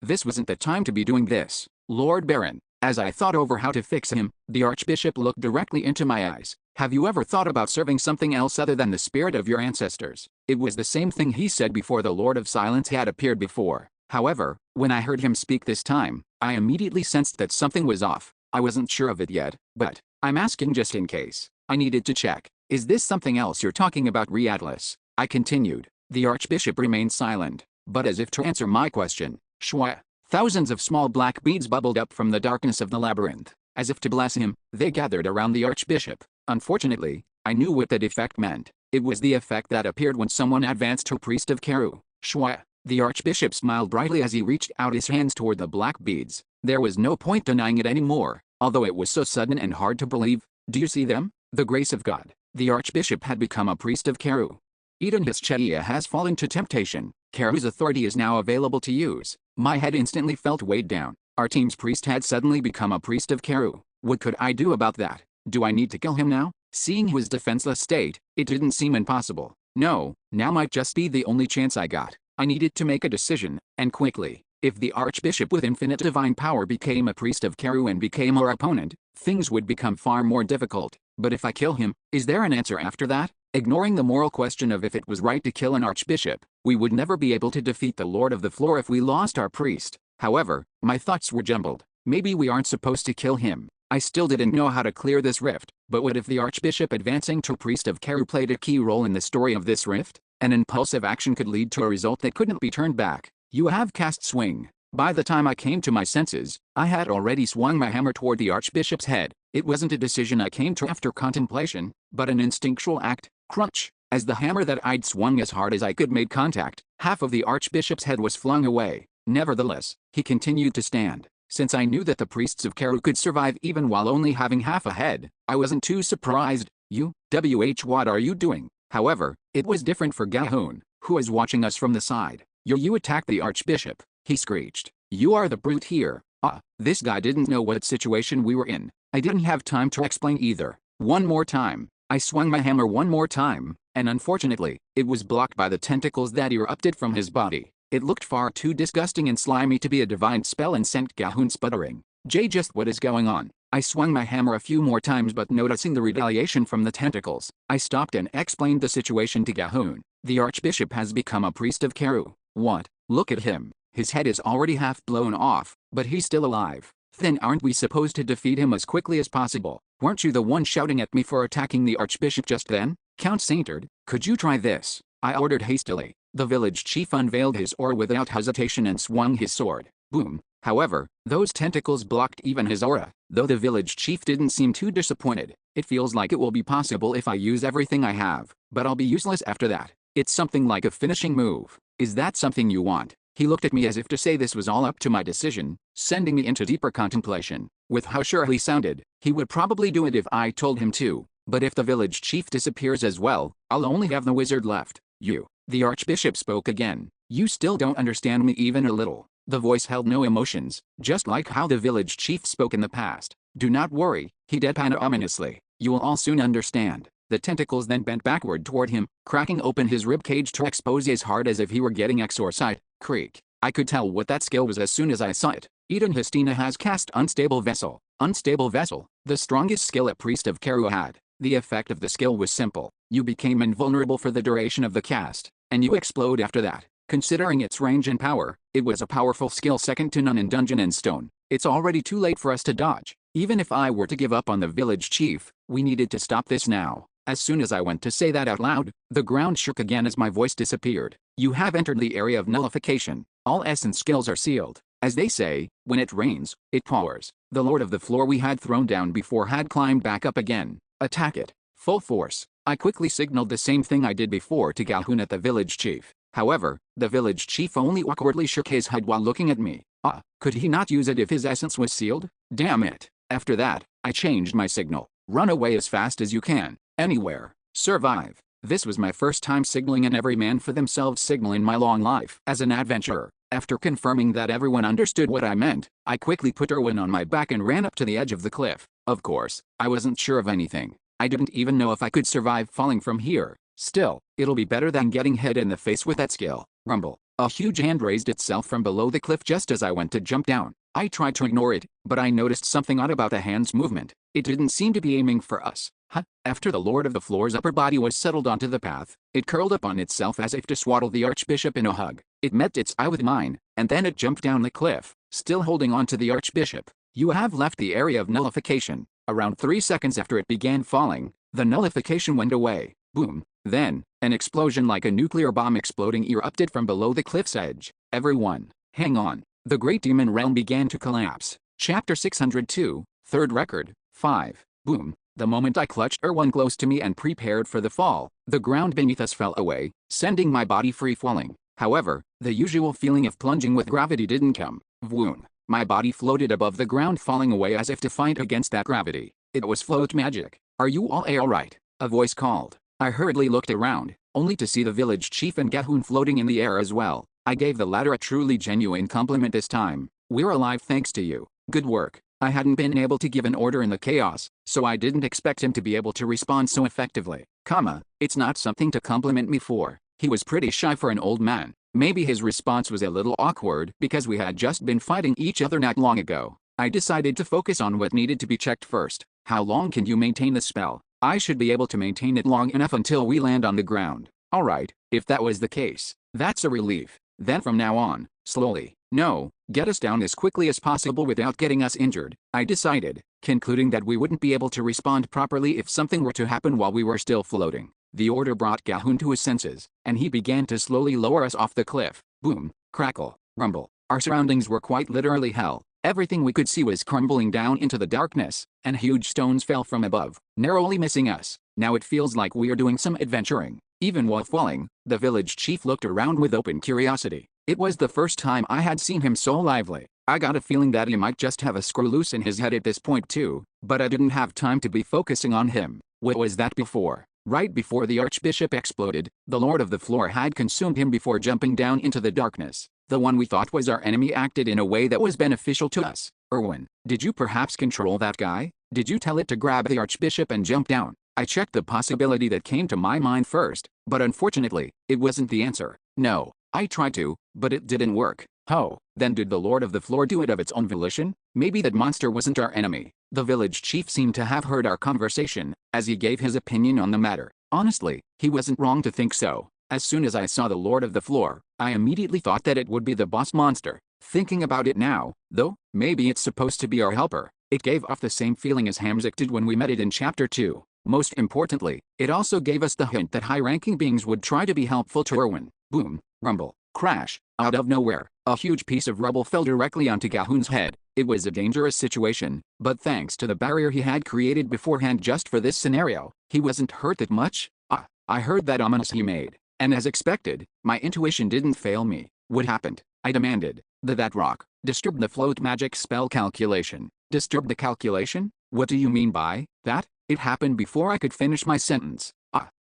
This wasn't the time to be doing this. Lord Baron. As I thought over how to fix him, the Archbishop looked directly into my eyes. Have you ever thought about serving something else other than the spirit of your ancestors? It was the same thing he said before the Lord of Silence had appeared before. However, when I heard him speak this time, I immediately sensed that something was off. I wasn't sure of it yet, but I'm asking just in case. I needed to check. Is this something else you're talking about, Atlas? I continued. The Archbishop remained silent, but as if to answer my question, shwa. Thousands of small black beads bubbled up from the darkness of the labyrinth. As if to bless him, they gathered around the Archbishop. Unfortunately, I knew what that effect meant. It was the effect that appeared when someone advanced to Priest of Karu. Shwa. The Archbishop smiled brightly as he reached out his hands toward the black beads. There was no point denying it anymore, although it was so sudden and hard to believe. Do you see them? The grace of God. The Archbishop had become a Priest of Karu. Eden Hischia has fallen to temptation. Karu's authority is now available to use. My head instantly felt weighed down. Our team's priest had suddenly become a Priest of Karu. What could I do about that? Do I need to kill him now? Seeing his defenseless state, it didn't seem impossible. No, now might just be the only chance I got. I needed to make a decision, and quickly. If the Archbishop with infinite divine power became a Priest of Karu and became our opponent, things would become far more difficult. But if I kill him, is there an answer after that? Ignoring the moral question of if it was right to kill an Archbishop, we would never be able to defeat the Lord of the Floor if we lost our priest. However, my thoughts were jumbled. Maybe we aren't supposed to kill him. I still didn't know how to clear this rift, but what if the Archbishop advancing to Priest of Karu played a key role in the story of this rift? An impulsive action could lead to a result that couldn't be turned back. You have cast swing. By the time I came to my senses, I had already swung my hammer toward the Archbishop's head. It wasn't a decision I came to after contemplation, but an instinctual act. Crunch! As the hammer that I'd swung as hard as I could made contact, half of the Archbishop's head was flung away. Nevertheless, he continued to stand. Since I knew that the priests of Karu could survive even while only having half a head, I wasn't too surprised. What are you doing? However, it was different for Gahun, who was watching us from the side. You attacked the Archbishop, he screeched. You are the brute here. This guy didn't know what situation we were in. I didn't have time to explain either. One more time. I swung my hammer one more time, and unfortunately, it was blocked by the tentacles that erupted from his body. It looked far too disgusting and slimy to be a divine spell and sent Gahun sputtering. Just what is going on? I swung my hammer a few more times, but noticing the retaliation from the tentacles, I stopped and explained the situation to Gahun. The Archbishop has become a Priest of Karu. What? Look at him. His head is already half blown off, but he's still alive. Then aren't we supposed to defeat him as quickly as possible? Weren't you the one shouting at me for attacking the Archbishop just then? Count Saintard, could you try this? I ordered hastily. The village chief unveiled his aura without hesitation and swung his sword. Boom. However, those tentacles blocked even his aura. Though the village chief didn't seem too disappointed. It feels like it will be possible if I use everything I have, but I'll be useless after that. It's something like a finishing move. Is that something you want? He looked at me as if to say this was all up to my decision, sending me into deeper contemplation. With how sure he sounded, he would probably do it if I told him to. But if the village chief disappears as well, I'll only have the wizard left. The Archbishop spoke again. You still don't understand me even a little. The voice held no emotions, just like how the village chief spoke in the past. "Do not worry," he deadpanned ominously. "You will all soon understand." The tentacles then bent backward toward him, cracking open his ribcage to expose his heart as if he were getting exorcised. Creak. I could tell what that skill was as soon as I saw it. Eden Hastina has cast Unstable Vessel. Unstable Vessel, the strongest skill a priest of Keru had. The effect of the skill was simple. You became invulnerable for the duration of the cast, and you explode after that. Considering its range and power, it was a powerful skill second to none in Dungeon and Stone. It's already too late for us to dodge. Even if I were to give up on the village chief, we needed to stop this now. As soon as I went to say that out loud, the ground shook again as my voice disappeared. You have entered the area of nullification. All essence skills are sealed. As they say, when it rains, it pours. The Lord of the Floor we had thrown down before had climbed back up again. Attack it. Full force. I quickly signaled the same thing I did before to Galhoon at the village chief. However, the village chief only awkwardly shook his head while looking at me. Could he not use it if his essence was sealed? Damn it. After that, I changed my signal. Run away as fast as you can. Anywhere. Survive. This was my first time signaling an every man for themselves signal in my long life as an adventurer. After confirming that everyone understood what I meant, I quickly put Erwin on my back and ran up to the edge of the cliff. Of course, I wasn't sure of anything. I didn't even know if I could survive falling from here. Still, it'll be better than getting hit in the face with that skill. Rumble. A huge hand raised itself from below the cliff just as I went to jump down. I tried to ignore it, but I noticed something odd about the hand's movement. It didn't seem to be aiming for us. After the Lord of the Floor's upper body was settled onto the path, it curled up on itself as if to swaddle the Archbishop in a hug. It met its eye with mine, and then it jumped down the cliff, still holding on to the Archbishop. You have left the area of nullification. Around 3 seconds after it began falling, the nullification went away. Boom. Then, an explosion like a nuclear bomb exploding erupted from below the cliff's edge. Everyone, hang on. The Great Demon Realm began to collapse. Chapter 602, Third Record, 5. Boom. The moment I clutched Erwan close to me and prepared for the fall, the ground beneath us fell away, sending my body free-falling. However, the usual feeling of plunging with gravity didn't come. Vroom. My body floated above the ground, falling away as if to fight against that gravity. It was float magic. "Are you all alright?" a voice called. I hurriedly looked around, only to see the village chief and Galhoon floating in the air as well. I gave the latter a truly genuine compliment this time. "We're alive thanks to you. Good work." I hadn't been able to give an order in the chaos, so I didn't expect him to be able to respond so effectively. It's not something to compliment me for. He was pretty shy for an old man. Maybe his response was a little awkward because we had just been fighting each other not long ago. I decided to focus on what needed to be checked first. "How long can you maintain the spell?" "I should be able to maintain it long enough until we land on the ground." "Alright, if that was the case, that's a relief. Then from now on, slowly, get us down as quickly as possible without getting us injured," I decided, concluding that we wouldn't be able to respond properly if something were to happen while we were still floating. The order brought Galhoon to his senses, and he began to slowly lower us off the cliff. Boom, crackle, rumble. Our surroundings were quite literally hell. Everything we could see was crumbling down into the darkness, and huge stones fell from above, narrowly missing us. Now it feels like we are doing some adventuring. Even while falling, the village chief looked around with open curiosity. It was the first time I had seen him so lively. I got a feeling that he might just have a screw loose in his head at this point too, but I didn't have time to be focusing on him. What was that before? Right before the Archbishop exploded, the Lord of the Floor had consumed him before jumping down into the darkness. The one we thought was our enemy acted in a way that was beneficial to us. Erwin, did you perhaps control that guy? Did you tell it to grab the Archbishop and jump down? I checked the possibility that came to my mind first, but unfortunately, it wasn't the answer. No, I tried to, but it didn't work. Oh, then did the Lord of the Floor do it of its own volition? Maybe that monster wasn't our enemy. The village chief seemed to have heard our conversation, as he gave his opinion on the matter. Honestly, he wasn't wrong to think so. As soon as I saw the Lord of the Floor, I immediately thought that it would be the boss monster. Thinking about it now, though, maybe it's supposed to be our helper. It gave off the same feeling as Hamzik did when we met it in Chapter 2. Most importantly, it also gave us the hint that high-ranking beings would try to be helpful to Erwin. Boom, rumble, crash. Out of nowhere, a huge piece of rubble fell directly onto Galhoon's head. It was a dangerous situation, but thanks to the barrier he had created beforehand just for this scenario, he wasn't hurt that much. I heard that ominous he made, and as expected, my intuition didn't fail me. What happened? I demanded. That rock. Disturb the float magic spell calculation. Disturb the calculation? What do you mean by that? It happened before I could finish my sentence.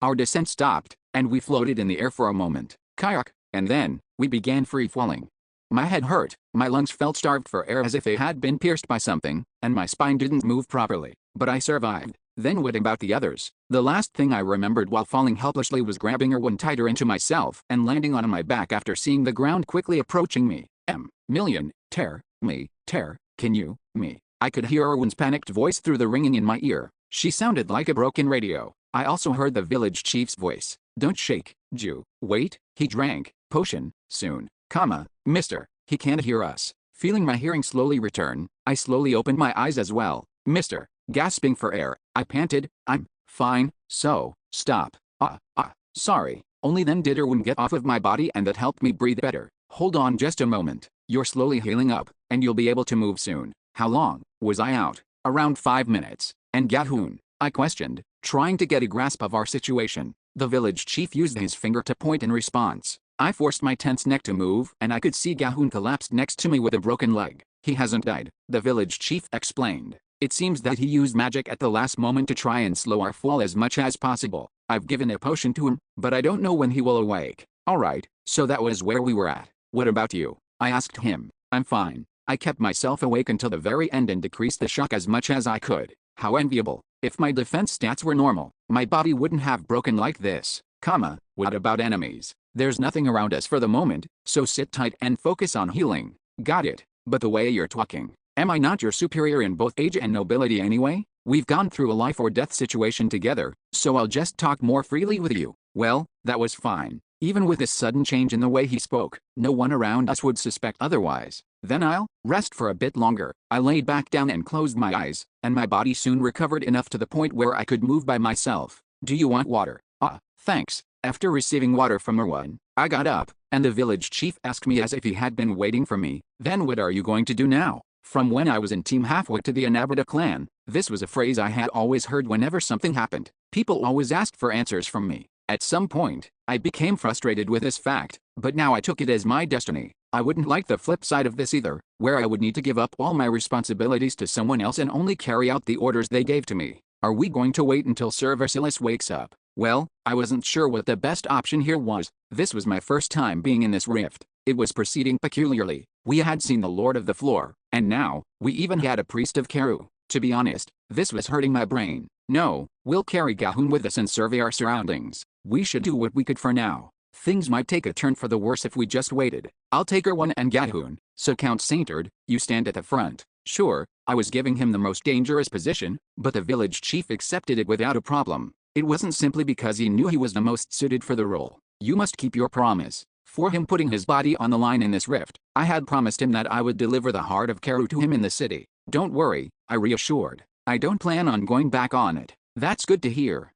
Our descent stopped, and we floated in the air for a moment. Kayak, and then, we began free falling. My head hurt, my lungs felt starved for air as if they had been pierced by something, and my spine didn't move properly. But I survived. Then what about the others? The last thing I remembered while falling helplessly was grabbing Erwin tighter into myself and landing on my back after seeing the ground quickly approaching me. Tear, can you, me? I could hear Erwin's panicked voice through the ringing in my ear. She sounded like a broken radio. I also heard the village chief's voice. Don't shake, Jew. Wait, he drank potion, soon, mister, he can't hear us. Feeling my hearing slowly return, I slowly opened my eyes as well. Mister, gasping for air, I panted, I'm fine, so, stop. Sorry. Only then did Erwin get off of my body and that helped me breathe better. Hold on just a moment. You're slowly healing up, and you'll be able to move soon. How long was I out? Around 5 minutes. And Gahun? I questioned, trying to get a grasp of our situation. The village chief used his finger to point in response. I forced my tense neck to move and I could see Gahun collapsed next to me with a broken leg. He hasn't died, the village chief explained. It seems that he used magic at the last moment to try and slow our fall as much as possible. I've given a potion to him, but I don't know when he will awake. Alright, so that was where we were at. What about you? I asked him. I'm fine. I kept myself awake until the very end and decreased the shock as much as I could. How enviable. If my defense stats were normal, my body wouldn't have broken like this. What about enemies? There's nothing around us for the moment, so sit tight and focus on healing. Got it. But the way you're talking, am I not your superior in both age and nobility anyway? We've gone through a life or death situation together, so I'll just talk more freely with you. Well, that was fine. Even with this sudden change in the way he spoke, no one around us would suspect otherwise. Then I'll rest for a bit longer. I laid back down and closed my eyes, and my body soon recovered enough to the point where I could move by myself. Do you want water? Thanks. After receiving water from Erwin, I got up, and the village chief asked me as if he had been waiting for me. Then what are you going to do now? From when I was in Team Halfway to the Anabata clan, this was a phrase I had always heard whenever something happened. People always asked for answers from me. At some point, I became frustrated with this fact, but now I took it as my destiny. I wouldn't like the flip side of this either, where I would need to give up all my responsibilities to someone else and only carry out the orders they gave to me. Are we going to wait until Sir Versilis wakes up? Well, I wasn't sure what the best option here was. This was my first time being in this rift. It was proceeding peculiarly. We had seen the Lord of the Floor, and now, we even had a priest of Keru. To be honest, this was hurting my brain. No, we'll carry Gahun with us and survey our surroundings. We should do what we could for now. Things might take a turn for the worse if we just waited. I'll take Erwin and Gahun, so Count Saintard, you stand at the front. Sure, I was giving him the most dangerous position, but the village chief accepted it without a problem. It wasn't simply because he knew he was the most suited for the role. You must keep your promise. For him putting his body on the line in this rift, I had promised him that I would deliver the heart of Keru to him in the city. Don't worry, I reassured. I don't plan on going back on it. That's good to hear.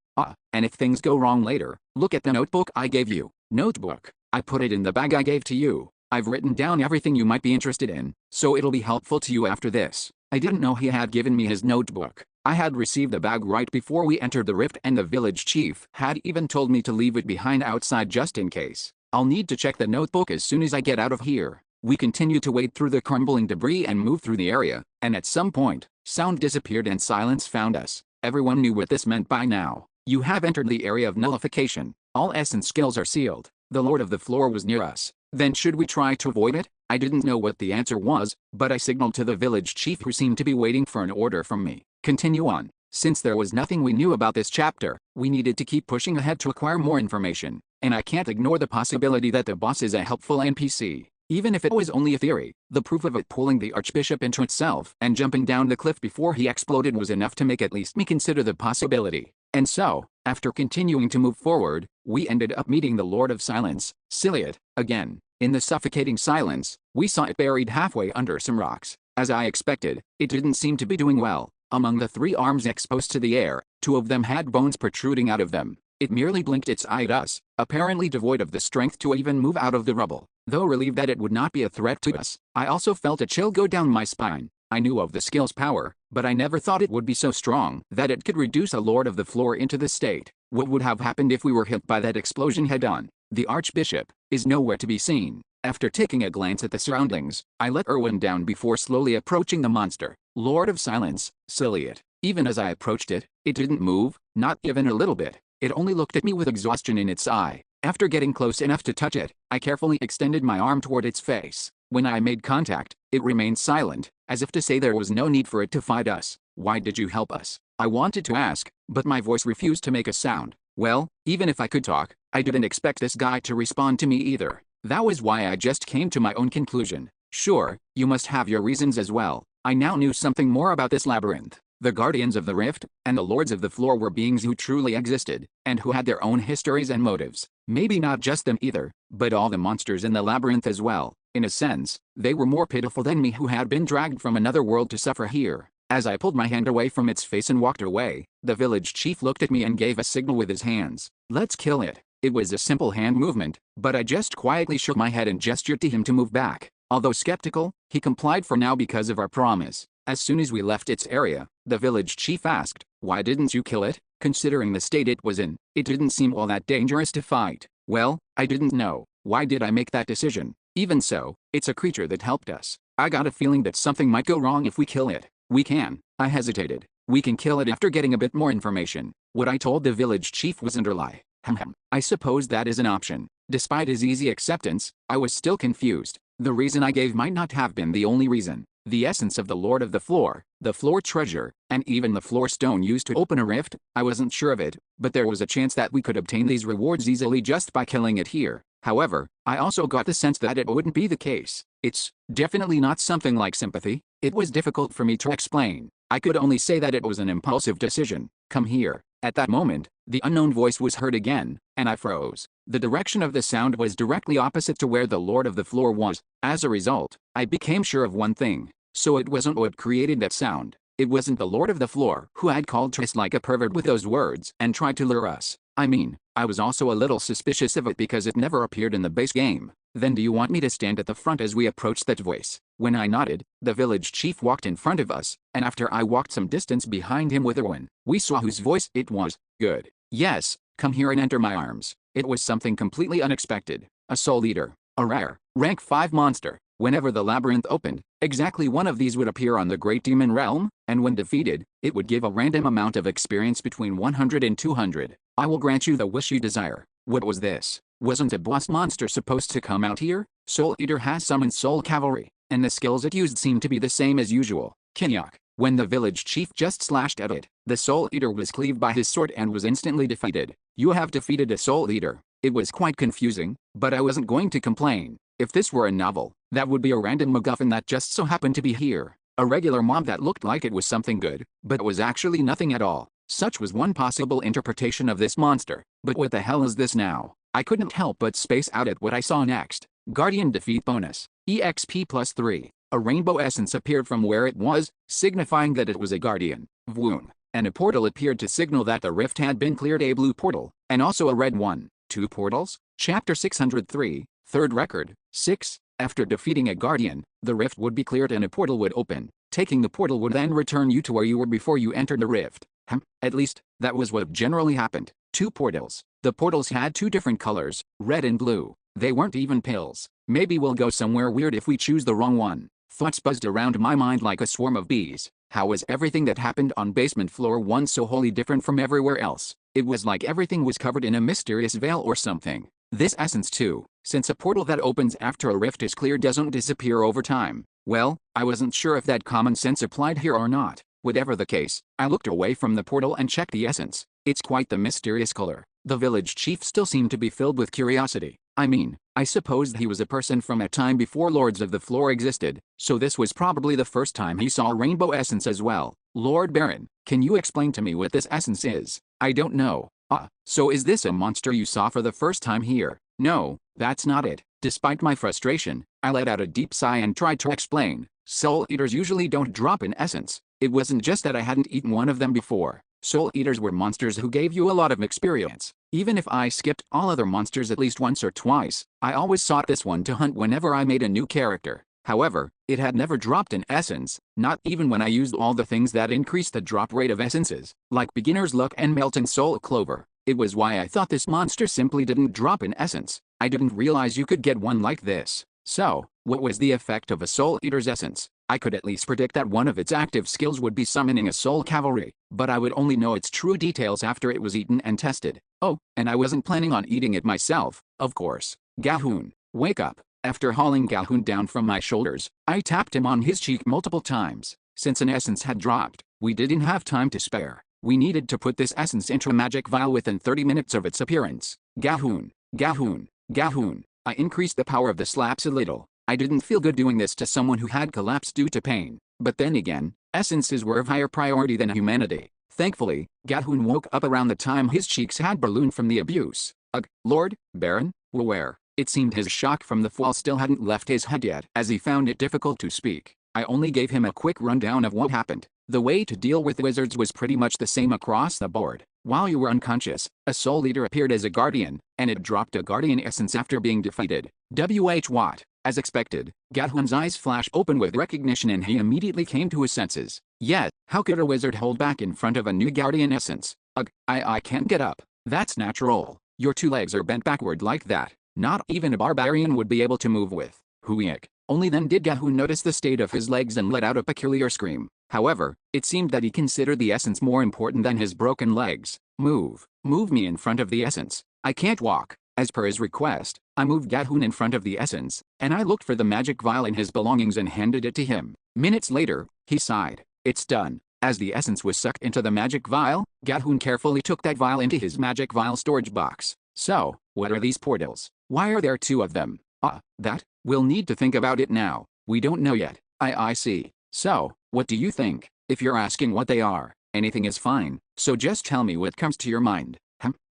And if things go wrong later, look at the notebook I gave you. Notebook? I put it in the bag I gave to you. I've written down everything you might be interested in, so it'll be helpful to you after this. I didn't know he had given me his notebook. I had received the bag right before we entered the rift and the village chief had even told me to leave it behind outside just in case. I'll need to check the notebook as soon as I get out of here. We continued to wade through the crumbling debris and move through the area, and at some point, sound disappeared and silence found us. Everyone knew what this meant by now. You have entered the area of nullification. All essence skills are sealed. The Lord of the Floor was near us. Then should we try to avoid it? I didn't know what the answer was, but I signaled to the village chief who seemed to be waiting for an order from me. Continue on. Since there was nothing we knew about this chapter, we needed to keep pushing ahead to acquire more information. And I can't ignore the possibility that the boss is a helpful NPC. Even if it was only a theory, the proof of it pulling the Archbishop into itself and jumping down the cliff before he exploded was enough to make at least me consider the possibility. And so, after continuing to move forward, we ended up meeting the Lord of Silence, Ciliot, again. In the suffocating silence, we saw it buried halfway under some rocks. As I expected, it didn't seem to be doing well. Among the 3 arms exposed to the air, 2 of them had bones protruding out of them. It merely blinked its eye at us, apparently devoid of the strength to even move out of the rubble. Though relieved that it would not be a threat to us, I also felt a chill go down my spine. I knew of the skill's power, but I never thought it would be so strong that it could reduce a Lord of the Floor into this state. What would have happened if we were hit by that explosion head-on? The Archbishop is nowhere to be seen. After taking a glance at the surroundings, I let Erwin down before slowly approaching the monster. Lord of Silence, Ciliot. Even as I approached it, it didn't move, not even a little bit. It only looked at me with exhaustion in its eye. After getting close enough to touch it, I carefully extended my arm toward its face. When I made contact, it remained silent, as if to say there was no need for it to fight us. Why did you help us? I wanted to ask, but my voice refused to make a sound. Well, even if I could talk, I didn't expect this guy to respond to me either. That was why I just came to my own conclusion. Sure, you must have your reasons as well. I now knew something more about this labyrinth. The guardians of the rift and the lords of the floor were beings who truly existed, and who had their own histories and motives. Maybe not just them either, but all the monsters in the labyrinth as well. In a sense, they were more pitiful than me, who had been dragged from another world to suffer here. As I pulled my hand away from its face and walked away, the village chief looked at me and gave a signal with his hands. Let's kill it. It was a simple hand movement, but I just quietly shook my head and gestured to him to move back. Although skeptical, he complied for now because of our promise. As soon as we left its area, the village chief asked, "Why didn't you kill it? Considering the state it was in, it didn't seem all that dangerous to fight." Well, I didn't know. Why did I make that decision? Even so, it's a creature that helped us. I got a feeling that something might go wrong if we kill it. We can. I hesitated. We can kill it after getting a bit more information. What I told the village chief wasn't a lie. I suppose that is an option. Despite his easy acceptance, I was still confused. The reason I gave might not have been the only reason. The essence of the Lord of the Floor, the floor treasure, and even the floor stone used to open a rift, I wasn't sure of it, but there was a chance that we could obtain these rewards easily just by killing it here. However, I also got the sense that it wouldn't be the case. It's definitely not something like sympathy. It was difficult for me to explain. I could only say that it was an impulsive decision. Come here. At that moment, the unknown voice was heard again, and I froze. The direction of the sound was directly opposite to where the Lord of the Floor was. As a result, I became sure of one thing. So it wasn't what created that sound. It wasn't the Lord of the Floor who had called to us like a pervert with those words and tried to lure us. I mean, I was also a little suspicious of it because it never appeared in the base game. Then do you want me to stand at the front as we approached that voice? When I nodded, the village chief walked in front of us, and after I walked some distance behind him with Erwin, we saw whose voice it was. Good. Yes, come here and enter my arms. It was something completely unexpected. A soul eater. A rare, rank 5 monster. Whenever the labyrinth opened, exactly one of these would appear on the Great Demon Realm, and when defeated, it would give a random amount of experience between 100 and 200. I will grant you the wish you desire. What was this? Wasn't a boss monster supposed to come out here? Soul Eater has summoned Soul Cavalry, and the skills it used seemed to be the same as usual. Kinyak. When the village chief just slashed at it, the Soul Eater was cleaved by his sword and was instantly defeated. You have defeated a Soul Eater. It was quite confusing, but I wasn't going to complain. If this were a novel, that would be a random MacGuffin that just so happened to be here. A regular mob that looked like it was something good, but was actually nothing at all. Such was one possible interpretation of this monster. But what the hell is this now? I couldn't help but space out at what I saw next. Guardian defeat bonus. EXP +3. A rainbow essence appeared from where it was, signifying that it was a guardian. Voon. And a portal appeared to signal that the rift had been cleared. A blue portal, and also a red one. 2 portals? Chapter 603, 3rd record. 6. After defeating a guardian, the rift would be cleared and a portal would open. Taking the portal would then return you to where you were before you entered the rift. At least, that was what generally happened. 2 portals. The portals had 2 different colors, red and blue. They weren't even pills. Maybe we'll go somewhere weird if we choose the wrong one. Thoughts buzzed around my mind like a swarm of bees. How was everything that happened on basement floor 1 so wholly different from everywhere else? It was like everything was covered in a mysterious veil or something. This essence too, since a portal that opens after a rift is cleared doesn't disappear over time. Well, I wasn't sure if that common sense applied here or not. Whatever the case, I looked away from the portal and checked the essence. It's quite the mysterious color. The village chief still seemed to be filled with curiosity. I mean, I supposed he was a person from a time before Lords of the Floor existed, so this was probably the first time he saw rainbow essence as well. Lord Baron, can you explain to me what this essence is? I don't know. So is this a monster you saw for the first time here? No, that's not it. Despite my frustration, I let out a deep sigh and tried to explain. Soul Eaters usually don't drop in essence. It wasn't just that I hadn't eaten one of them before. Soul Eaters were monsters who gave you a lot of experience. Even if I skipped all other monsters at least once or twice, I always sought this one to hunt whenever I made a new character. However, it had never dropped an essence, not even when I used all the things that increased the drop rate of essences, like beginner's luck and melting soul clover. It was why I thought this monster simply didn't drop an essence. I didn't realize you could get one like this. So, what was the effect of a Soul Eater's essence? I could at least predict that one of its active skills would be summoning a Soul Cavalry, but I would only know its true details after it was eaten and tested. Oh, and I wasn't planning on eating it myself, of course. Gahoon, wake up. After hauling Gahun down from my shoulders, I tapped him on his cheek multiple times. Since an essence had dropped, we didn't have time to spare. We needed to put this essence into a magic vial within 30 minutes of its appearance. Gahun, Gahun, Gahun. I increased the power of the slaps a little. I didn't feel good doing this to someone who had collapsed due to pain. But then again, essences were of higher priority than humanity. Thankfully, Gahun woke up around the time his cheeks had ballooned from the abuse. Ugh, Lord, Baron, where? It seemed his shock from the fall still hadn't left his head yet, as he found it difficult to speak. I only gave him a quick rundown of what happened. The way to deal with wizards was pretty much the same across the board. While you were unconscious, a soul eater appeared as a guardian, and it dropped a guardian essence after being defeated. What? As expected, Gahun's eyes flashed open with recognition and he immediately came to his senses. Yet, how could a wizard hold back in front of a new guardian essence? Ugh, I can't get up. That's natural. Your two legs are bent backward like that. Not even a barbarian would be able to move with. Huick. Only then did Gahun notice the state of his legs and let out a peculiar scream. However, it seemed that he considered the essence more important than his broken legs. Move me in front of the essence. I can't walk. As per his request, I moved Gahun in front of the essence, and I looked for the magic vial in his belongings and handed it to him. Minutes later, he sighed. It's done. As the essence was sucked into the magic vial, Gahun carefully took that vial into his magic vial storage box. So, what are these portals? Why are there two of them? We'll need to think about it now. We don't know yet. I see. So, what do you think? If you're asking what they are, anything is fine, so just tell me what comes to your mind.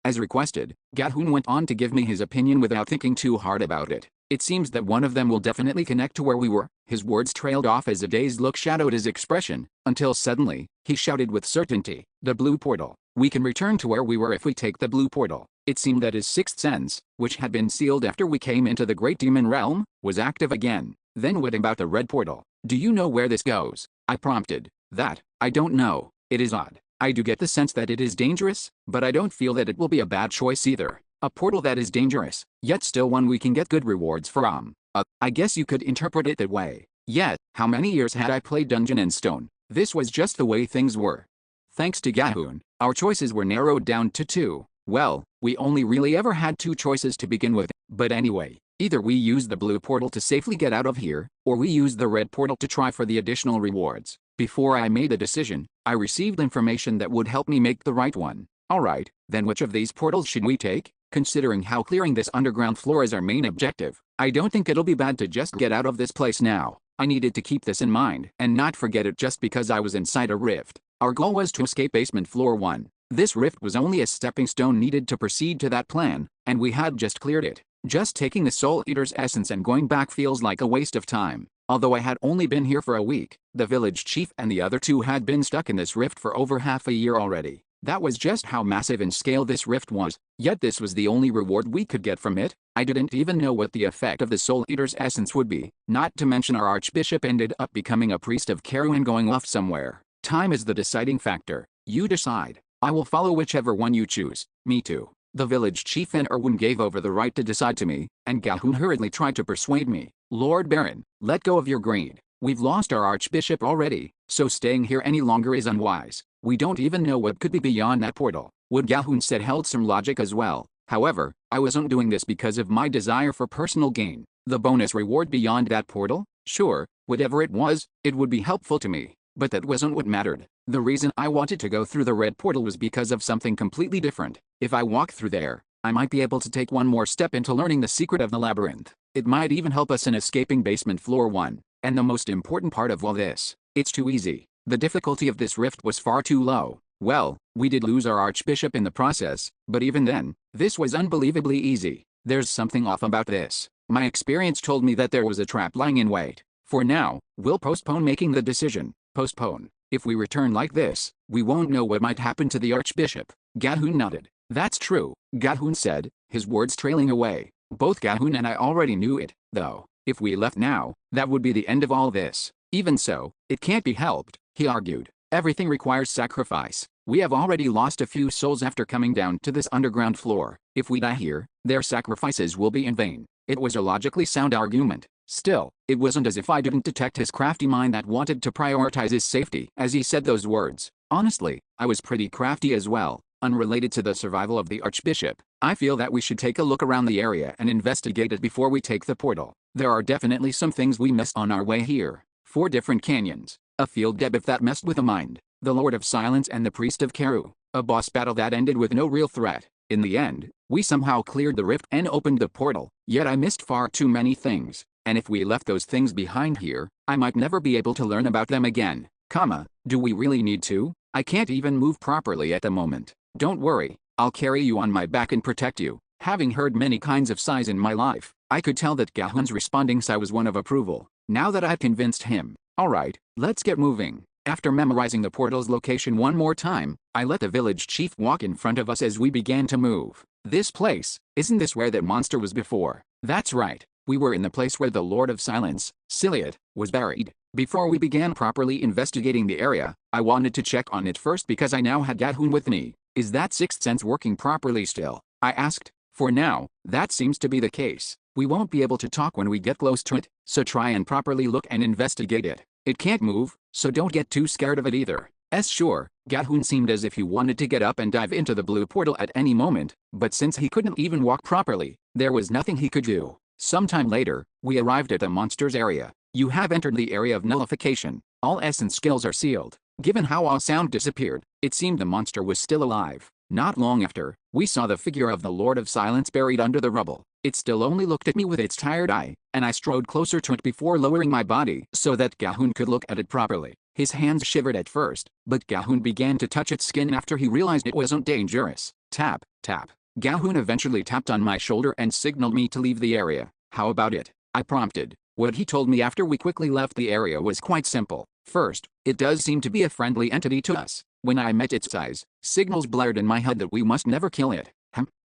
As requested, Gahun went on to give me his opinion without thinking too hard about it. It seems that one of them will definitely connect to where we were. His words trailed off as a dazed look shadowed his expression, until suddenly, he shouted with certainty, the blue portal. We can return to where we were if we take the blue portal. It seemed that his sixth sense, which had been sealed after we came into the Great Demon Realm, was active again. Then what about the red portal? Do you know where this goes? I prompted. I don't know. It is odd. I do get the sense that it is dangerous, but I don't feel that it will be a bad choice either. A portal that is dangerous, yet still one we can get good rewards from. I guess you could interpret it that way. Yet, how many years had I played Dungeon and Stone? This was just the way things were. Thanks to Gahun, our choices were narrowed down to two. Well, we only really ever had two choices to begin with, but anyway, either we use the blue portal to safely get out of here, or we use the red portal to try for the additional rewards. Before I made a decision, I received information that would help me make the right one. Alright, then which of these portals should we take? Considering how clearing this underground floor is our main objective, I don't think it'll be bad to just get out of this place now. I needed to keep this in mind and not forget it just because I was inside a rift. Our goal was to escape basement floor 1. This rift was only a stepping stone needed to proceed to that plan, and we had just cleared it. Just taking the Soul Eater's essence and going back feels like a waste of time. Although I had only been here for a week, the village chief and the other two had been stuck in this rift for over half a year already. That was just how massive in scale this rift was, yet this was the only reward we could get from it. I didn't even know what the effect of the Soul Eater's essence would be, not to mention our archbishop ended up becoming a priest of Karu and going off somewhere. Time is the deciding factor. You decide. I will follow whichever one you choose. Me too. The village chief and Erwin gave over the right to decide to me, and Gahun hurriedly tried to persuade me. Lord Baron, let go of your greed. We've lost our archbishop already, so staying here any longer is unwise. We don't even know what could be beyond that portal. What Gahun said held some logic as well. However, I wasn't doing this because of my desire for personal gain. The bonus reward beyond that portal? Sure, whatever it was, it would be helpful to me. But that wasn't what mattered. The reason I wanted to go through the red portal was because of something completely different. If I walk through there, I might be able to take one more step into learning the secret of the labyrinth. It might even help us in escaping basement floor 1. And the most important part of all this, it's too easy. The difficulty of this rift was far too low. Well, we did lose our archbishop in the process, but even then, this was unbelievably easy. There's something off about this. My experience told me that there was a trap lying in wait. For now, we'll postpone making the decision. Postpone. If we return like this, we won't know what might happen to the archbishop. Gahun nodded. That's true, Gahun said, his words trailing away. Both Gahun and I already knew it, though. If we left now, that would be the end of all this. Even so, it can't be helped, he argued. Everything requires sacrifice. We have already lost a few souls after coming down to this underground floor. If we die here, their sacrifices will be in vain. It was a logically sound argument. Still, it wasn't as if I didn't detect his crafty mind that wanted to prioritize his safety as he said those words. Honestly, I was pretty crafty as well. Unrelated to the survival of the archbishop, I feel that we should take a look around the area and investigate it before we take the portal. There are definitely some things we missed on our way here. 4 different canyons, a field debut that messed with the mind, the Lord of Silence and the Priest of Keru, a boss battle that ended with no real threat. In the end, we somehow cleared the rift and opened the portal, yet I missed far too many things, and if we left those things behind here, I might never be able to learn about them again. Do we really need to? I can't even move properly at the moment. Don't worry, I'll carry you on my back and protect you. Having heard many kinds of sighs in my life, I could tell that Gahun's responding sigh was one of approval. Now that I'd convinced him, alright, let's get moving. After memorizing the portal's location one more time, I let the village chief walk in front of us as we began to move. This place, isn't this where that monster was before? That's right, we were in the place where the Lord of Silence, Siliot, was buried. Before we began properly investigating the area, I wanted to check on it first because I now had Gahun with me. Is that sixth sense working properly still? I asked. For now, that seems to be the case. We won't be able to talk when we get close to it, so try and properly look and investigate it. It can't move, so don't get too scared of it either. Sure, Gahun seemed as if he wanted to get up and dive into the blue portal at any moment, but since he couldn't even walk properly, there was nothing he could do. Sometime later, we arrived at the monster's area. You have entered the area of nullification. All essence skills are sealed. Given how all sound disappeared, it seemed the monster was still alive. Not long after, we saw the figure of the Lord of Silence buried under the rubble. It still only looked at me with its tired eye, and I strode closer to it before lowering my body so that Gahun could look at it properly. His hands shivered at first, but Gahun began to touch its skin after he realized it wasn't dangerous. Tap, tap. Gahun eventually tapped on my shoulder and signaled me to leave the area. How about it? I prompted. What he told me after we quickly left the area was quite simple. First, it does seem to be a friendly entity to us. When I met its size, signals blared in my head that we must never kill it.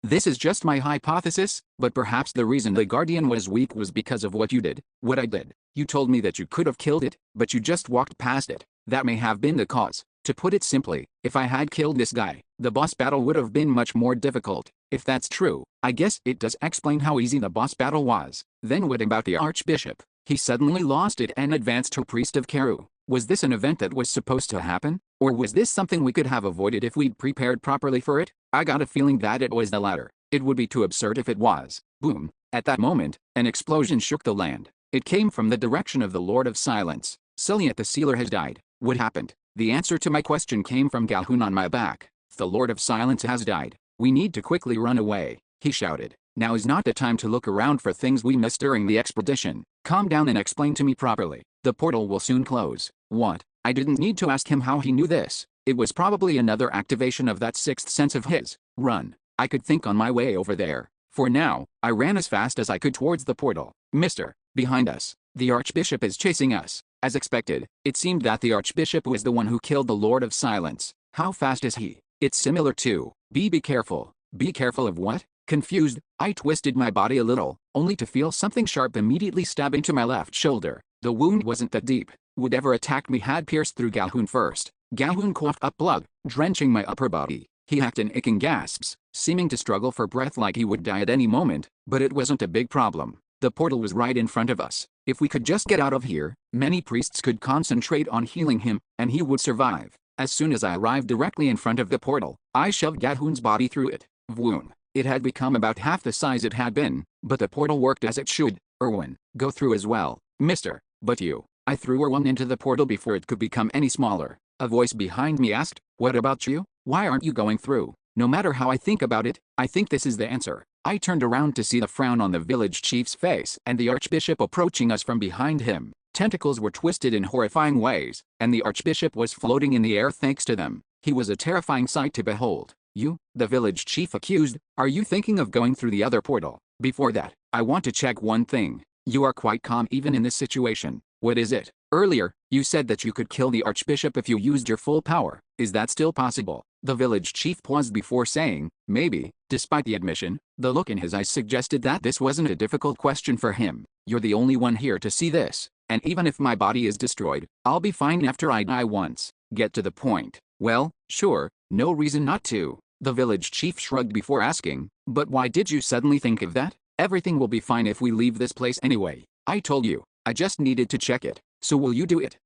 This is just my hypothesis, but perhaps the reason the Guardian was weak was because of what you did. What I did. You told me that you could have killed it, but you just walked past it. That may have been the cause. To put it simply, if I had killed this guy, the boss battle would have been much more difficult. If that's true, I guess it does explain how easy the boss battle was. Then what about the Archbishop? He suddenly lost it and advanced to Priest of Keru. Was this an event that was supposed to happen? Or was this something we could have avoided if we'd prepared properly for it? I got a feeling that it was the latter. It would be too absurd if it was. Boom. At that moment, an explosion shook the land. It came from the direction of the Lord of Silence. Siliot the Sealer has died. What happened? The answer to my question came from Gahun on my back. The Lord of Silence has died. We need to quickly run away, he shouted. Now is not the time to look around for things we missed during the expedition. Calm down and explain to me properly. The portal will soon close. What? I didn't need to ask him how he knew this. It was probably another activation of that sixth sense of his. Run. I could think on my way over there. For now, I ran as fast as I could towards the portal. Mister, behind us. The Archbishop is chasing us. As expected, it seemed that the Archbishop was the one who killed the Lord of Silence. How fast is he? It's similar to. Be careful. Be careful of what? Confused, I twisted my body a little, only to feel something sharp immediately stab into my left shoulder. The wound wasn't that deep. Whatever attacked me had pierced through Gahun first. Gahun coughed up blood, drenching my upper body. He hacked in aching gasps, seeming to struggle for breath like he would die at any moment, but it wasn't a big problem. The portal was right in front of us. If we could just get out of here, many priests could concentrate on healing him, and he would survive. As soon as I arrived directly in front of the portal, I shoved Gahun's body through it. Vroom. It had become about half the size it had been, but the portal worked as it should. Erwin, go through as well. Mister, but you. I threw Erwin into the portal before it could become any smaller. A voice behind me asked, what about you? Why aren't you going through? No matter how I think about it, I think this is the answer. I turned around to see the frown on the village chief's face and the Archbishop approaching us from behind him. Tentacles were twisted in horrifying ways, and the Archbishop was floating in the air thanks to them. He was a terrifying sight to behold. You, the village chief accused, are you thinking of going through the other portal? Before that, I want to check one thing. You are quite calm even in this situation. What is it? Earlier, you said that you could kill the Archbishop if you used your full power. Is that still possible? The village chief paused before saying, maybe. Despite the admission, the look in his eyes suggested that this wasn't a difficult question for him. You're the only one here to see this, and even if my body is destroyed, I'll be fine after I die once. Get to the point. Well, sure, no reason not to. The village chief shrugged before asking, but why did you suddenly think of that? Everything will be fine if we leave this place anyway. I told you, I just needed to check it. So will you do it,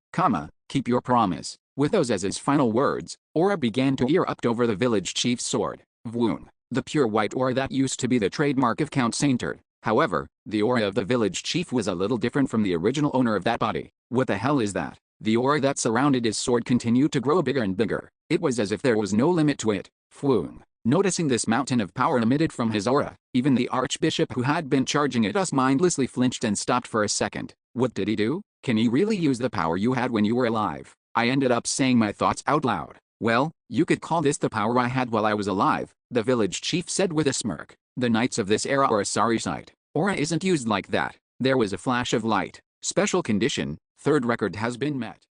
keep your promise? With those as his final words, aura began to erupt over the village chief's sword. Vroom. The pure white aura that used to be the trademark of Count Saintard. However, the aura of the village chief was a little different from the original owner of that body. What the hell is that? The aura that surrounded his sword continued to grow bigger and bigger. It was as if there was no limit to it. Phoong. Noticing this mountain of power emitted from his aura, even the archbishop who had been charging at us mindlessly flinched and stopped for a second. What did he do? Can he really use the power you had when you were alive? I ended up saying my thoughts out loud. Well, you could call this the power I had while I was alive, the village chief said with a smirk. The knights of this era are a sorry sight. Aura isn't used like that. There was a flash of light. Special condition, third record has been met.